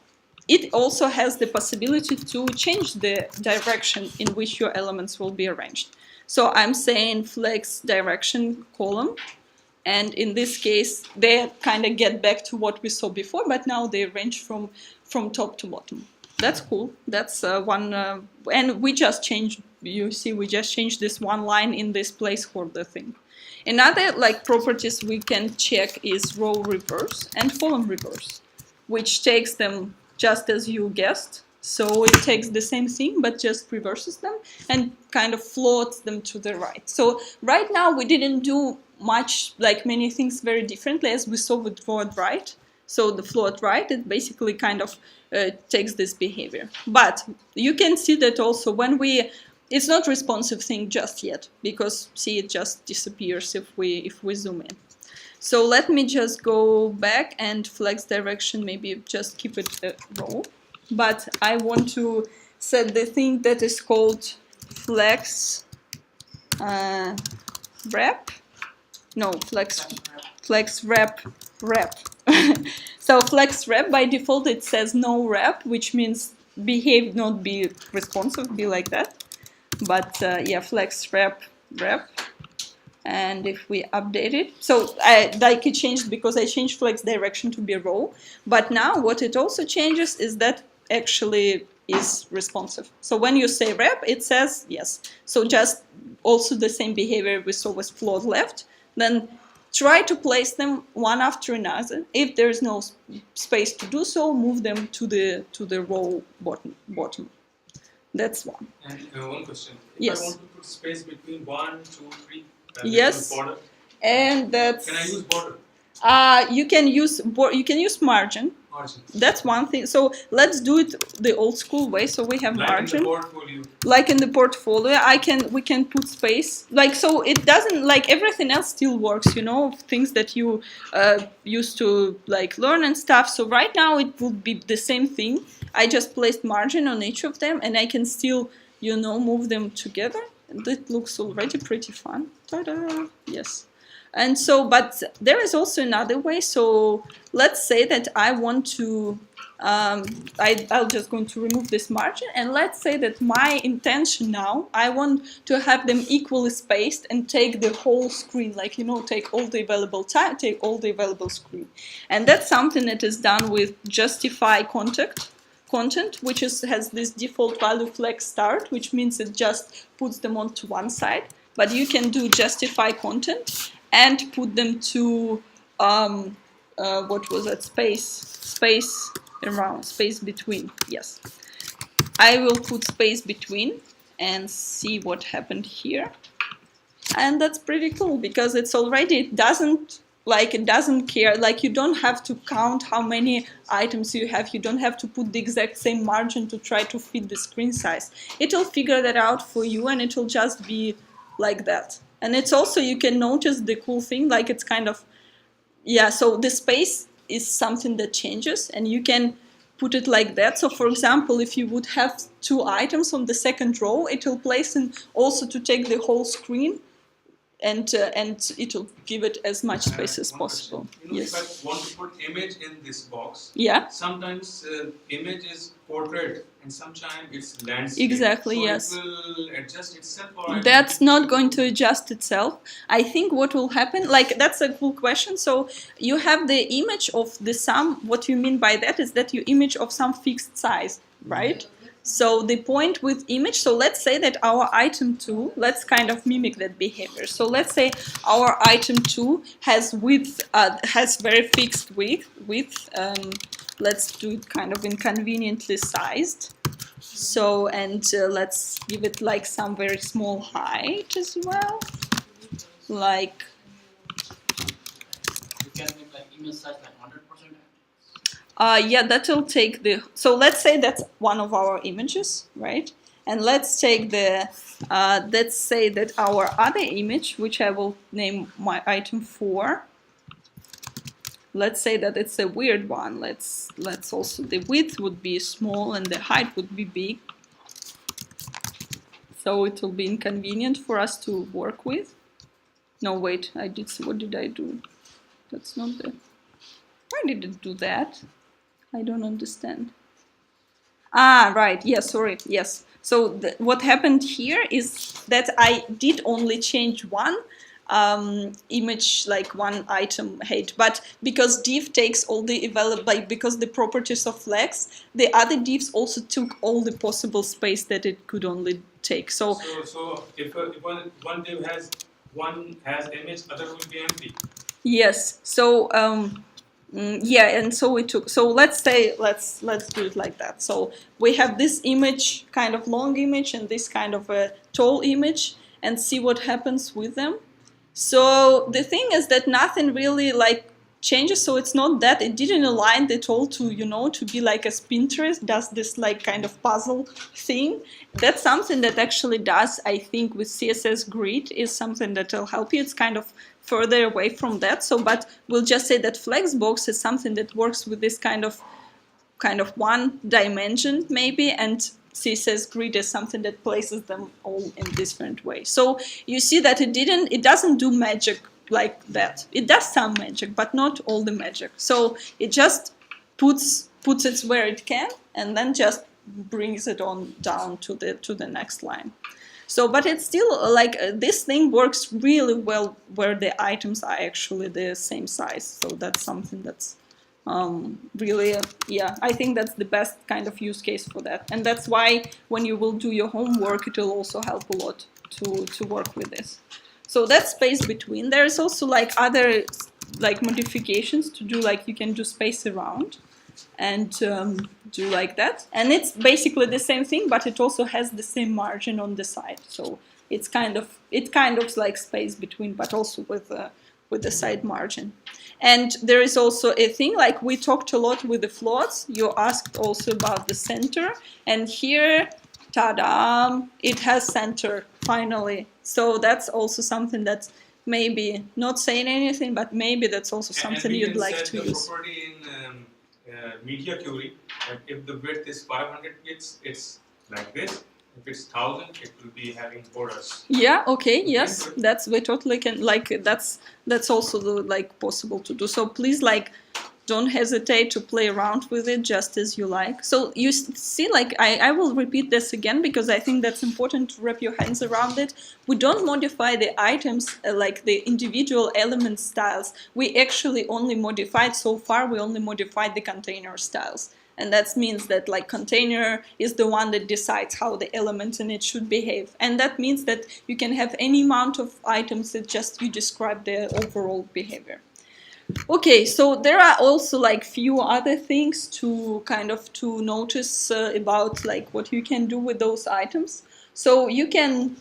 it also has the possibility to change the direction in which your elements will be arranged. So I'm saying flex direction column, and in this case they kind of get back to what we saw before, but now they arrange from top to bottom. That's cool. That's one, and we just changed, you see, we just changed this one line in this placeholder thing. Another, like, properties we can check is row reverse and column reverse, which takes them just as you guessed. So it takes the same thing, but just reverses them and kind of floats them to the right. So right now we didn't do much, like many things very differently as we saw with float right. So the float right, it basically kind of takes this behavior. But you can see that also when it's not responsive thing just yet, because see, it just disappears if we zoom in. So let me just go back and flex direction, maybe just keep it a row. But I want to set the thing that is called flex wrap. No, flex wrap. So flex wrap, by default it says no wrap, which means behave, not be responsive, be like that. But yeah, flex wrap. And if we update it, so like it changed because I changed flex direction to be row. But now what it also changes is that actually is responsive. So when you say wrap, it says yes. So just also the same behavior we saw with float left. Then try to place them one after another. If there is no space to do so, move them to the row bottom. That's one. And one question. If Yes. I want to put space between 1, 2, 3, Yes. border, And that's. can I use border? You can use margin. Margin. That's one thing. So let's do it the old school way. So we have Like margin. in the portfolio. Like in the portfolio, we can put space. Like, so it doesn't, like, everything else still works, you know, things that you used to like learn and stuff. So right now it would be the same thing. I just placed margin on each of them, and I can still, you know, move them together. And it looks already pretty fun. Ta-da! Yes. And so, but there is also another way. So let's say that I want to, I'll just going to remove this margin, and let's say that my intention now, I want to have them equally spaced and take the whole screen, like, you know, take all the available time, take all the available screen. And that's something that is done with justify content, which has this default value flex start, which means it just puts them onto one side. But you can do justify content and put them to what was that, space around, space between. Yes, I will put space between and see what happened here. And that's pretty cool, because it's already, it doesn't care, like, you don't have to count how many items you have, you don't have to put the exact same margin to try to fit the screen size. It'll figure that out for you, and it'll just be like that. And it's also, you can notice the cool thing, like, it's kind of, yeah, so the space is something that changes, and you can put it like that. So for example, if you would have 2 items on the second row, it will place in also to take the whole screen, and it will give it as much space as possible. You know, Yes. if I want to put image in this box, Yeah. sometimes image is portrait and sometimes it's landscape. Exactly, so yes. It will adjust itself, or That's not going to adjust itself. I think what will happen, like, that's a cool question. So you have the image of the sum. What you mean by that is that you image of some fixed size, right? So the point with image, so let's say that our item 2, let's kind of mimic that behavior. So let's say our item 2 has width, has very fixed width. Let's do it kind of inconveniently sized. So, and let's give it like some very small height as well. Like, You can make like image size like 100%. yeah, that'll take the, so let's say that's one of our images, right? And let's take the, let's say that our other image, which I will name my item 4. Let's say that it's a weird one. Let's also, the width would be small and the height would be big. So it will be inconvenient for us to work with. No, wait, what did I do? That's not the, why did it do that? I don't understand. Ah, right, yes, sorry, yes. So what happened here is that I did only change one image, like one item height, but because div takes all the available, like, because the properties of flex, the other divs also took all the possible space that it could only take. So if one div has image, other will be empty. yes, so yeah, and so we took, so let's say, let's do it like that. So we have this image, kind of long image, and this kind of a tall image, and see what happens with them. So the thing is that nothing really like changes, so it's not that it didn't align at all to, you know, to be like as Pinterest does this like kind of puzzle thing. That's something that actually does, I think, with CSS grid, is something that will help you. It's kind of further away from that. So, but we'll just say that Flexbox is something that works with this kind of one dimension maybe, and CSS grid is something that places them all in different ways. So you see that it doesn't do magic like that. It does some magic, but not all the magic. So it just puts it where it can, and then just brings it on down to the next line. So, but it's still like this thing works really well where the items are actually the same size. So that's something that's really, yeah, I think that's the best kind of use case for that. And that's why when you will do your homework, it will also help a lot to work with this. So that's space between. There's also like other like modifications to do, like you can do space around. And do like that. And it's basically the same thing, but it also has the same margin on the side. So it's kind of like space between, but also with the side margin. And there is also a thing, like we talked a lot with the floats. You asked also about the center, and here, ta-da, it has center finally. So that's also something that's maybe not saying anything, but maybe that's also something you'd like to use. And we can set the property in media query, and if the width is 500 bits, it's like this. If it's 1000, it will be having borders. Yeah. Okay. Yes. That's, we totally can, like, that's also like possible to do. So please, like, don't hesitate to play around with it just as you like. So you see, like, I will repeat this again because I think that's important to wrap your hands around it. We don't modify the items like the individual element styles. We actually only modified, so far we only modified the container styles. And that means that, like, container is the one that decides how the element in it should behave. And that means that you can have any amount of items that just you describe their overall behavior. Okay, so there are also like few other things to kind of to notice about like what you can do with those items. So you can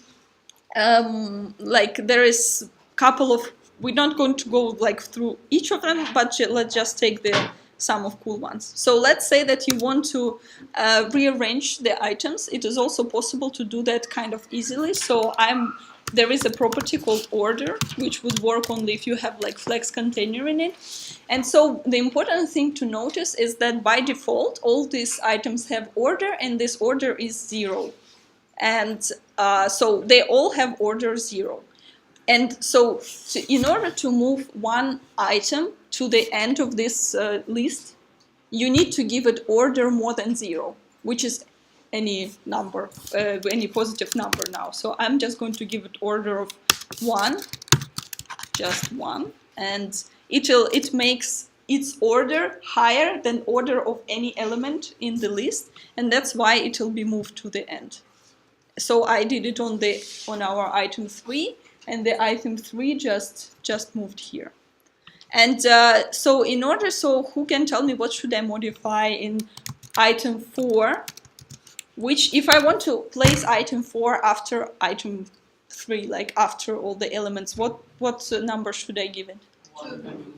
like there is a couple of, we're not going to go like through each of them, but let's just take some of cool ones. So let's say that you want to rearrange the items. It is also possible to do that kind of easily. So there is a property called order, which would work only if you have like flex container in it. And so the important thing to notice is that by default, all these items have order, and this order is 0. And so they all have order 0. And so in order to move one item to the end of this list, you need to give it order more than 0, which is any number, any positive number now. So I'm just going to give it order of 1, just 1, and it makes its order higher than order of any element in the list, and that's why it will be moved to the end. So I did it on our item 3, and the item 3 just moved here. And so who can tell me what should I modify in item 4? Which, if I want to place item 4 after item 3, like after all the elements, what number should I give it? 1.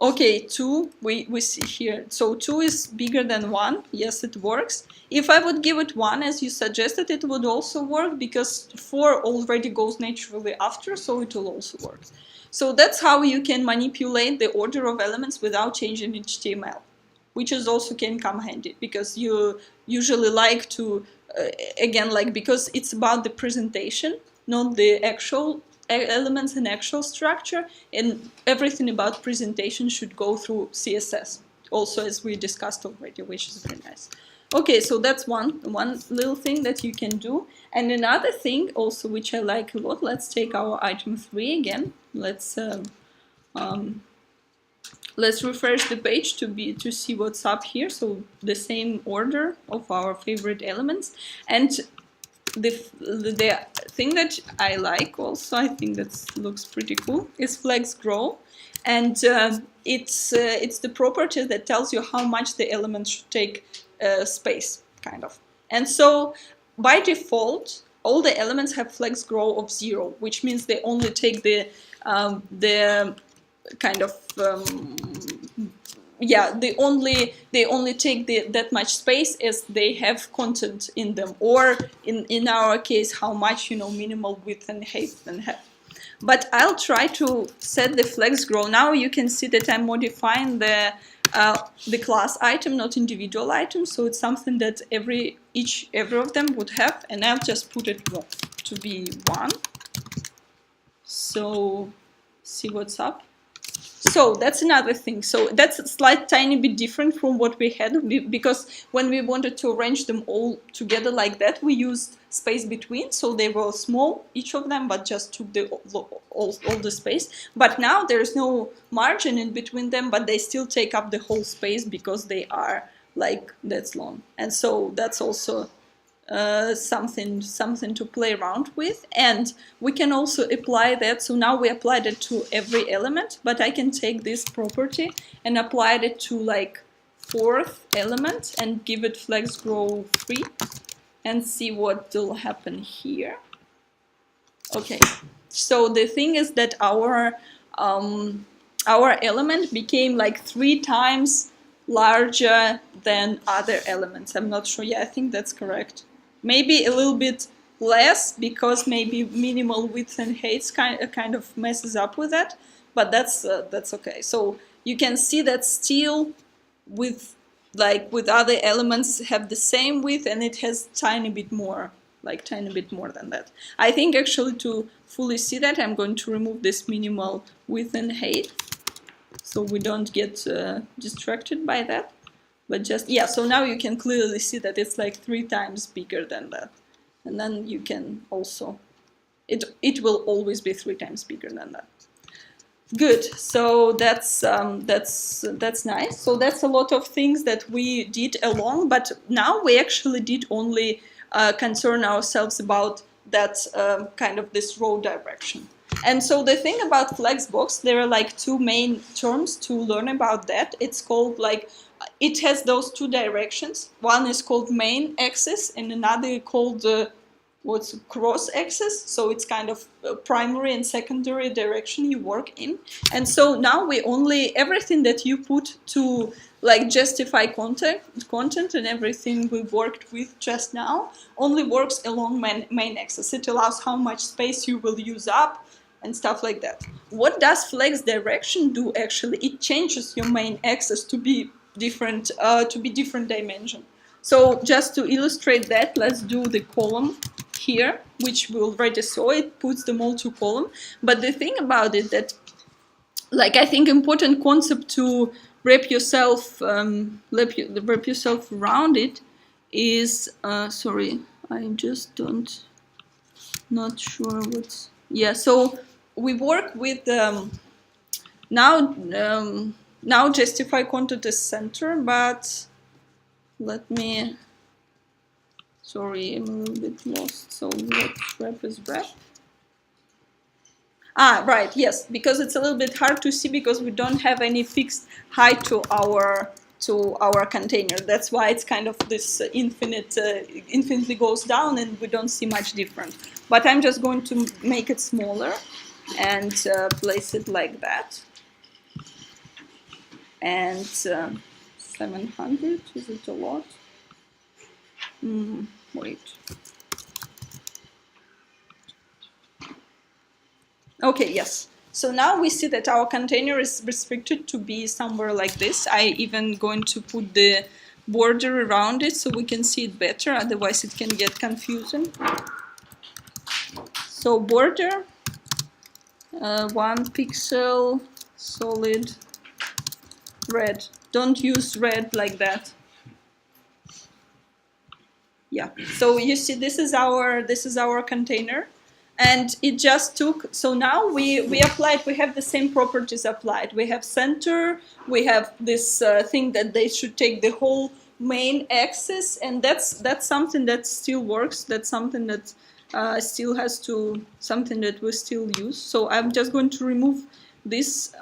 Okay, 2, we see here. So 2 is bigger than 1. Yes, it works. If I would give it 1, as you suggested, it would also work because 4 already goes naturally after, so it will also work. So that's how you can manipulate the order of elements without changing HTML, which is also can come handy because you usually like to, again, like, because it's about the presentation, not the actual elements and actual structure, and everything about presentation should go through CSS, also as we discussed already, which is very nice. Okay, so that's one little thing that you can do. And another thing also which I like a lot, let's take our item 3 again. Let's refresh the page to see what's up here. So the same order of our favorite elements. And the thing that I like also, I think that looks pretty cool, is flex grow. And it's the property that tells you how much the element should take space, kind of. And so by default, all the elements have flex grow of 0, which means they only take the kind of they only take that much space as they have content in them, or in our case, how much minimal width and height and have. But I'll try to set the flex grow. Now you can see that I'm modifying the class item, not individual items. So it's something that every of them would have, and I'll just put it to be 1. So see what's up. So that's another thing. So that's a slight tiny bit different from what we had, because when we wanted to arrange them all together like that, we used space between. So they were small, each of them, but just took all the space. But now there's no margin in between them, but they still take up the whole space because they are like that long. And so that's also something to play around with. And we can also apply that. So now we applied it to every element, but I can take this property and apply it to like fourth element and give it flex grow 3 and see what will happen here. Okay, so the thing is that our element became like 3 times larger than other elements. I'm not sure. Yeah, I think that's correct. Maybe a little bit less because maybe minimal width and height kind of messes up with that, but that's okay. So you can see that still with other elements have the same width and it has tiny bit more than that. I think actually to fully see that I'm going to remove this minimal width and height so we don't get distracted by that. But just, yeah, so now you can clearly see that it's like 3 times bigger than that. And then you can also, it will always be 3 times bigger than that. Good, so that's nice. So that's a lot of things that we did along, but now we actually did only concern ourselves about that kind of this row direction. And so the thing about Flexbox, there are like 2 main terms to learn about that. It's called like, it has those 2 directions. One is called main axis and another called what's cross axis. So it's kind of a primary and secondary direction you work in. And so now we only, everything that you put to like justify content and everything we worked with just now only works along main axis. It allows how much space you will use up and stuff like that. What does flex direction do actually? It changes your main axis to be different dimension. So just to illustrate that, let's do the column here, which we already saw. It puts them all to column. But the thing about it that, like, I think important concept to wrap yourself around it is, sorry, I just not sure what's, yeah, so we work with, now justify content as center, but let me, sorry, I'm a little bit lost, so let's wrap as wrap. Ah, right, yes, because it's a little bit hard to see because we don't have any fixed height to our container. That's why it's kind of this infinitely goes down and we don't see much different. But I'm just going to make it smaller and place it like that. And 700, is it a lot? Wait. Okay, yes. So now we see that our container is restricted to be somewhere like this. I even going to put the border around it so we can see it better, otherwise it can get confusing. So border, 1 pixel, solid, red. Don't use red like that. Yeah, so you see this is our container. And it just took, so now we applied, we have the same properties applied. We have center, we have this thing that they should take the whole main axis, and that's something that still works. That's something that still has to, something that we still use. So I'm just going to remove this,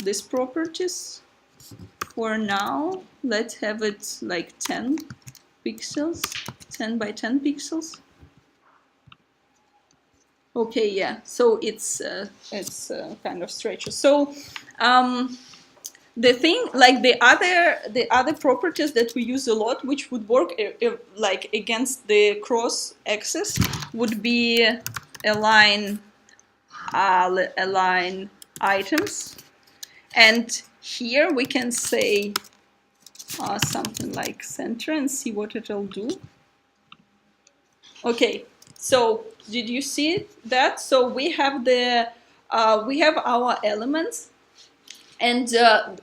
these properties for now. Let's have it like 10 pixels, 10 by 10 pixels. Okay, yeah, so it's kind of stretches. So the thing, like the other properties that we use a lot, which would work like against the cross axis, would be align items, and here we can say something like center and see what it'll do. Okay. So did you see that? So we have we have our elements, and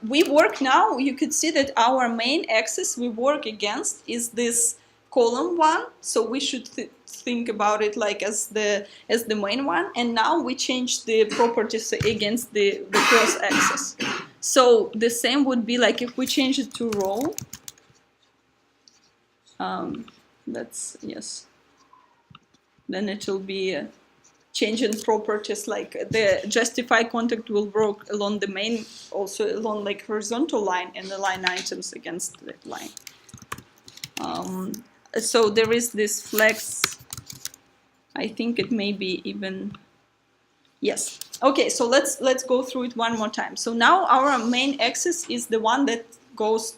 we work now. You could see that our main axis we work against is this column one. So we should think about it like as the main one. And now we change the properties against the cross axis. So the same would be like if we change it to row. That's yes. Then it will be changing properties like the justify contact will work along the main, also along like horizontal line and align items against that line. So there is this flex. I think it may be even, yes. Okay, so let's go through it one more time. So now our main axis is the one that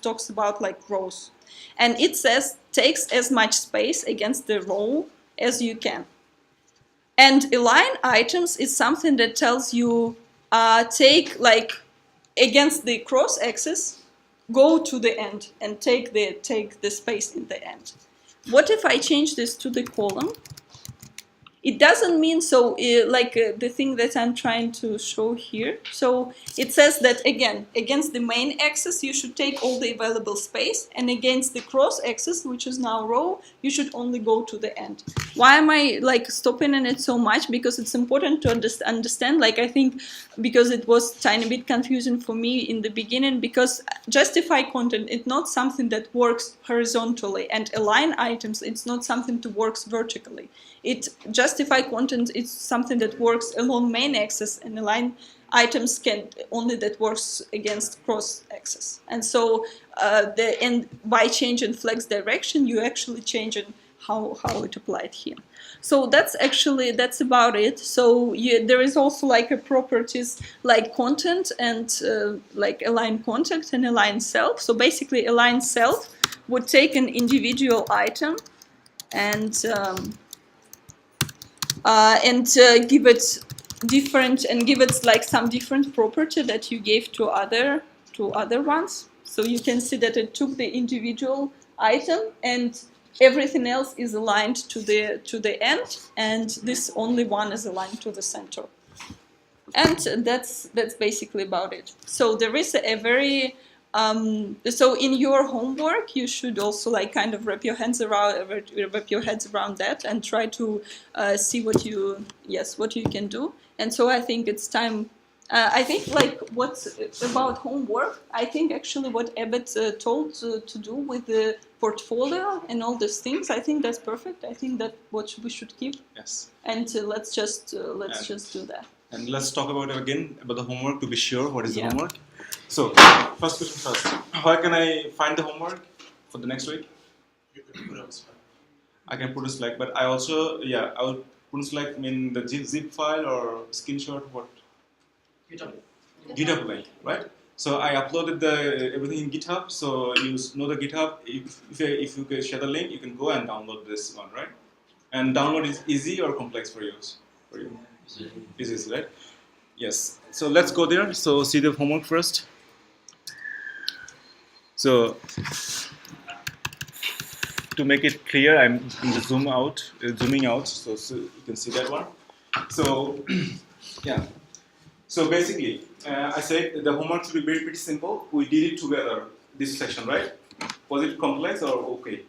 talks about like rows, and it says takes as much space against the row as you can. And align items is something that tells you take like against the cross axis, go to the end and take the space in the end. What if I change this to the column? It doesn't mean so the thing that I'm trying to show here. So it says that again, against the main axis, you should take all the available space, and against the cross axis, which is now row, you should only go to the end. Why am I like stopping in it so much? Because it's important to understand, like I think because it was tiny bit confusing for me in the beginning, because justify content, it's not something that works horizontally, and align items, it's not something that works vertically. It justify content is something that works along main axis, and align items can only that works against cross axis. And so and by changing flex direction, you actually changing how it applied here. So that's about it. So there is also like a properties like content and like align contact and align self. So basically align self would take an individual item and give it different, and give it like some different property that you gave to other ones. So you can see that it took the individual item and everything else is aligned to the end, and this only one is aligned to the center. And that's basically about it. So there is a very so in your homework, you should also like kind of wrap your heads around that and try to see what you can do. And so I think it's time. I think like what's about homework. I think actually what Ebert told to do with the portfolio and all these things. I think that's perfect. I think that what we should keep. Yes. And let's just do that. And let's talk about the homework to be sure what is the homework. So, first question first. Where can I find the homework for the next week? You can put on Slack. I can put a Slack, but I will put Slack in the zip file or screenshot, what? GitHub link, right? So I uploaded everything in GitHub, so you know the GitHub. If you can share the link, you can go and download this one, right? And download is easy or complex for you? Easy, right? Yes. So let's go there. So see the homework first. So to make it clear, I'm going to zooming out, so you can see that one. So yeah. So basically, I said the homework should be pretty simple. We did it together, this section, right? Was it complex or okay?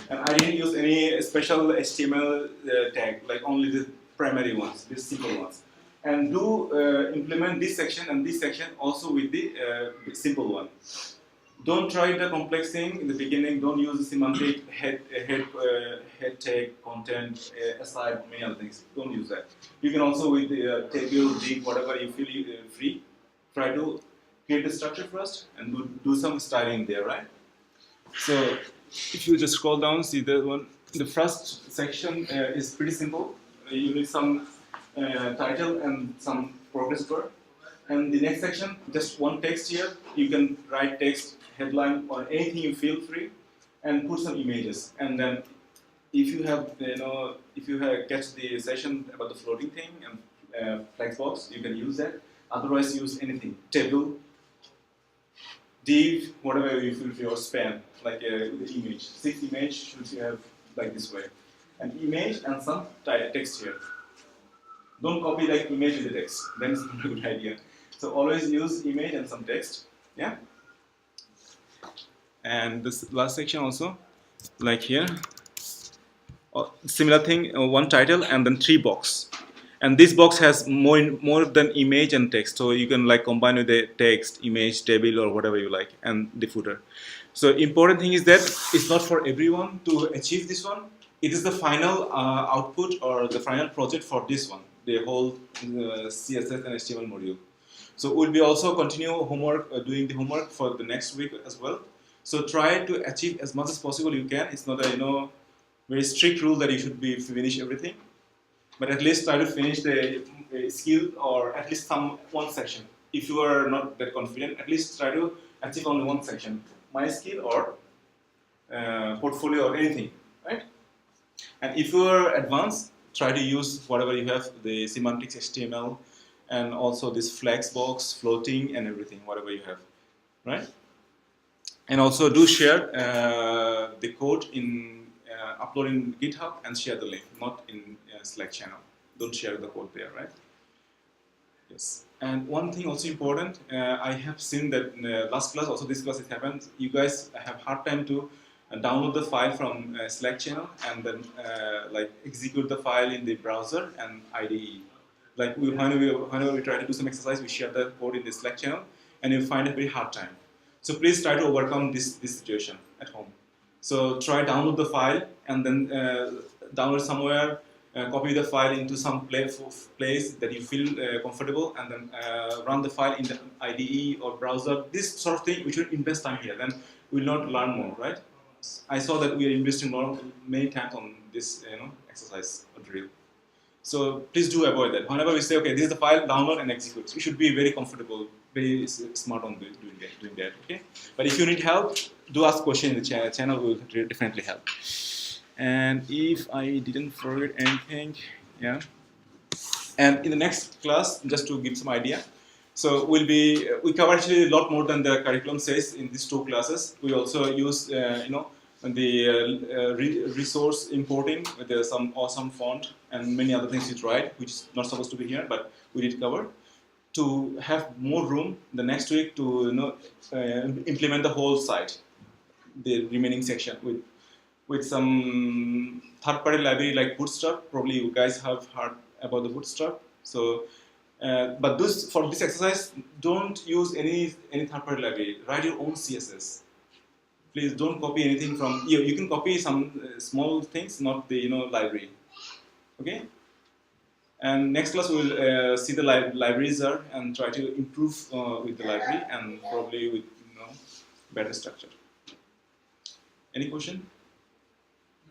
And I didn't use any special HTML tag, like only the primary ones, these simple ones. And implement this section and this section also with the simple one. Don't try the complex thing in the beginning. Don't use the semantic head tag, content, aside, many other things. Don't use that. You can also with the table, div, whatever you feel free. Try to create the structure first and do some styling there, right? So if you just scroll down, see the one. The first section is pretty simple. You need some title and some progress bar. And the next section, just one text here. You can write text, headline, or anything you feel free, and put some images. And then, if you catch the session about the floating thing and flexbox, you can use that. Otherwise, use anything, table, div, whatever you feel free, or span, like the image. 6 image should you have like this way, an image and some text here. Don't copy like image with the text. Then it's not a good idea. So always use image and some text, yeah? And this last section also, like here, similar thing, one title and then 3 box. And this box has more than image and text, so you can like combine with the text, image, table, or whatever you like, and the footer. So important thing is that it's not for everyone to achieve this one. it is the final output or the final project for this one, the whole CSS and HTML module. So we'll be also continue homework, doing the homework for the next week as well. So try to achieve as much as possible you can. It's not a very strict rule that you should be finish everything, but at least try to finish the skill or at least one section. If you are not that confident, at least try to achieve only one section, my skill or portfolio or anything, right? And if you are advanced, try to use whatever you have, the semantics HTML, and also this flex box, floating, and everything, whatever you have, right? And also do share the code in upload in GitHub and share the link, not in Slack channel. Don't share the code there, right? Yes. And one thing also important, I have seen that in last class, also this class it happened, you guys have hard time to download the file from Slack channel and then like execute the file in the browser and IDE. Like whenever we try to do some exercise, we share the code in the Slack channel and you find it very hard time. So please try to overcome this situation at home. So try download the file and then download somewhere, copy the file into some place that you feel comfortable, and then run the file in the IDE or browser. This sort of thing, we should invest time here. Then we will not learn more, right? I saw that we are investing many times on this, exercise or drill. So please do avoid that. Whenever we say, okay, this is the file, download and execute. You should be very comfortable, very smart on doing that. Okay. But if you need help, do ask questions in the channel. Will definitely help. And if I didn't forget anything, yeah. And in the next class, just to give some idea, so we cover actually a lot more than the curriculum says in these two classes. We also use the resource importing with some awesome font and many other things we tried, which is not supposed to be here, but we did cover, to have more room the next week to implement the whole site, the remaining section with some third-party library like Bootstrap. Probably you guys have heard about the Bootstrap. So, but for this exercise, don't use any third-party library. Write your own CSS. Please don't copy anything from. You can copy some small things, not the library. Okay. And next class we'll see the libraries are and try to improve with the library and probably with better structure. Any question?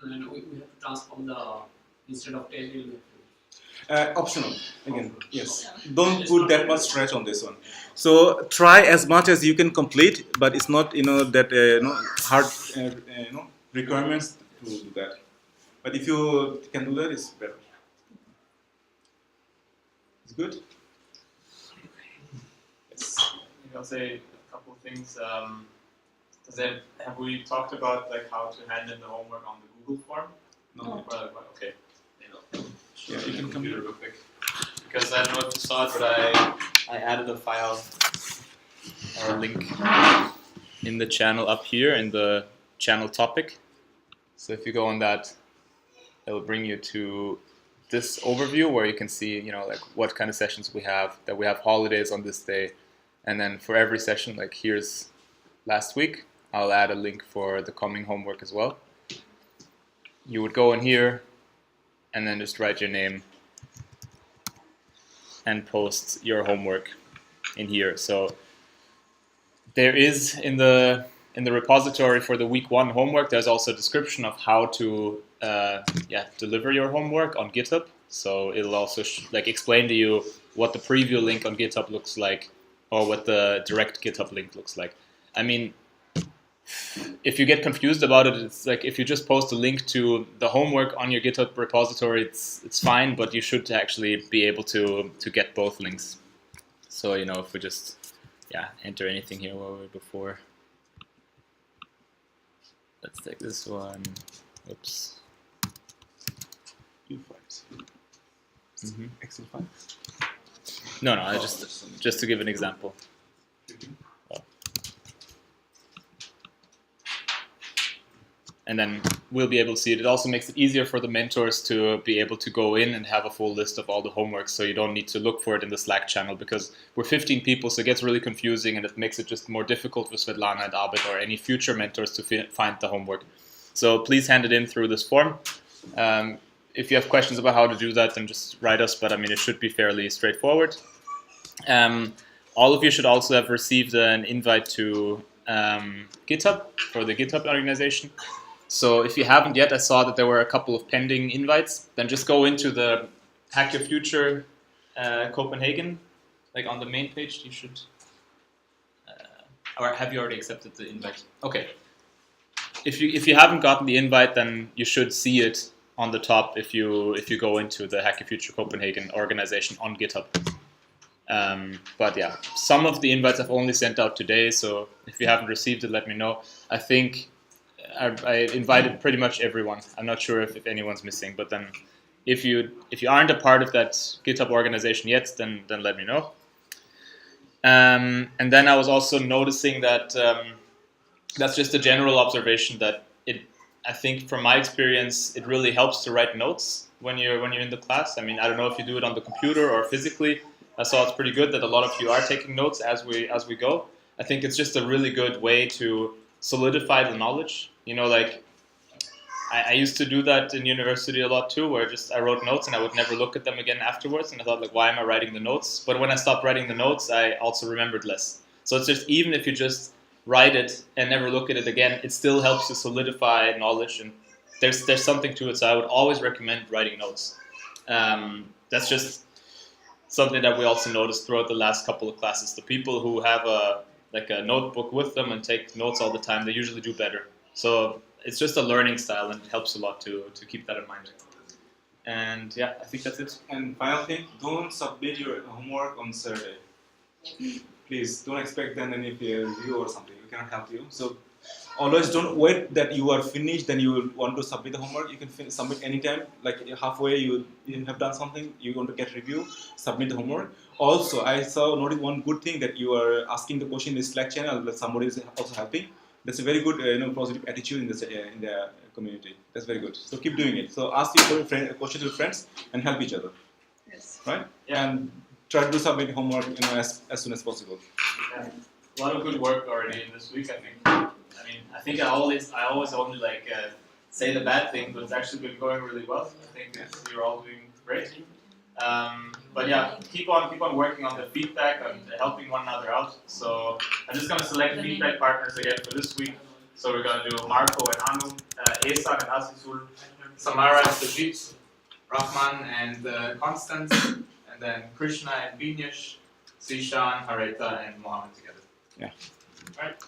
We have to transform the, instead of table, we have to. Optional again, yes. Don't put that much stretch on this one. So try as much as you can complete, but it's not that hard requirements to do that. But if you can do that, it's better. It's good. Yes. Maybe I'll say a couple of things. Have we talked about like how to hand in the homework on the Google form? No. Okay. Yeah, you can come here real quick. Because I don't know if you saw it, but I added a file or a link in the channel up here in the channel topic. So if you go on that, it will bring you to this overview where you can see, like what kind of sessions we have, that we have holidays on this day. And then for every session, like here's last week, I'll add a link for the coming homework as well. You would go in here and then just write your name and post your homework in here. So there is in the repository for the week 1 homework, there's also a description of how to deliver your homework on GitHub. So it'll also explain to you what the preview link on GitHub looks like, or what the direct GitHub link looks like. I mean, if you get confused about it, it's like if you just post a link to the homework on your GitHub repository, it's fine, but you should actually be able to get both links. So, if we just enter anything here where we were before. Let's take this one. Oops. View files. Excel files. No, I just to give an example. And then we'll be able to see it. It also makes it easier for the mentors to be able to go in and have a full list of all the homework, so you don't need to look for it in the Slack channel, because we're 15 people, so it gets really confusing, and it makes it just more difficult for Svetlana and Abid or any future mentors to find the homework. So please hand it in through this form, If you have questions about how to do that, then just write us. But I mean, it should be fairly straightforward. All of you should also have received an invite to GitHub for the GitHub organization. So if you haven't yet, I saw that there were a couple of pending invites. Then just go into the Hack Your Future Copenhagen, like on the main page. You should. Or have you already accepted the invite? Okay. If you haven't gotten the invite, then you should see it on the top if you go into the Hack Your Future Copenhagen organization on GitHub. But yeah, some of the invites I've only sent out today, so if you haven't received it, let me know. I think I invited pretty much everyone. I'm not sure if anyone's missing, but then if you aren't a part of that GitHub organization yet, then let me know. And then I was also noticing that that's just a general observation that I think from my experience, it really helps to write notes when you're in the class. I mean, I don't know if you do it on the computer or physically. I saw it's pretty good that a lot of you are taking notes as we go. I think it's just a really good way to solidify the knowledge. You know, like I used to do that in university a lot too, where I wrote notes and I would never look at them again afterwards. And I thought, like, why am I writing the notes? But when I stopped writing the notes, I also remembered less. So it's just, even if you just write it and never look at it again, it still helps you solidify knowledge. And there's something to it. So I would always recommend writing notes. That's just something that we also noticed throughout the last couple of classes. The people who have a notebook with them and take notes all the time, they usually do better. So it's just a learning style, and it helps a lot to keep that in mind. And yeah, I think that's it. And final thing, don't submit your homework on Saturday. Please, don't expect then any review or something. We cannot help you. So always don't wait that you are finished, then you will want to submit the homework. You can submit anytime, like halfway you have done something, you want to get review, submit the homework. Also, I noticed one good thing that you are asking the question in the Slack channel that somebody is also helping. That's a very good positive attitude in the community. That's very good. So keep doing it. So ask your questions to your friends and help each other. Yes. Right? Yeah. And try to do submit homework as soon as possible. Yeah. A lot of good work already in this week, I think. I mean, I think I always only say the bad thing, but it's actually been going really well. I think you're all doing great. But yeah, keep on working on the feedback and helping one another out. So I'm just gonna select feedback partners again for this week. So we're gonna do Marco and Anu, Esan and Asisul, Samara and Sajid, Rahman and Constance, and then Krishna and Vignesh, Sishan, Hareta and Mohammed together. Yeah. All right.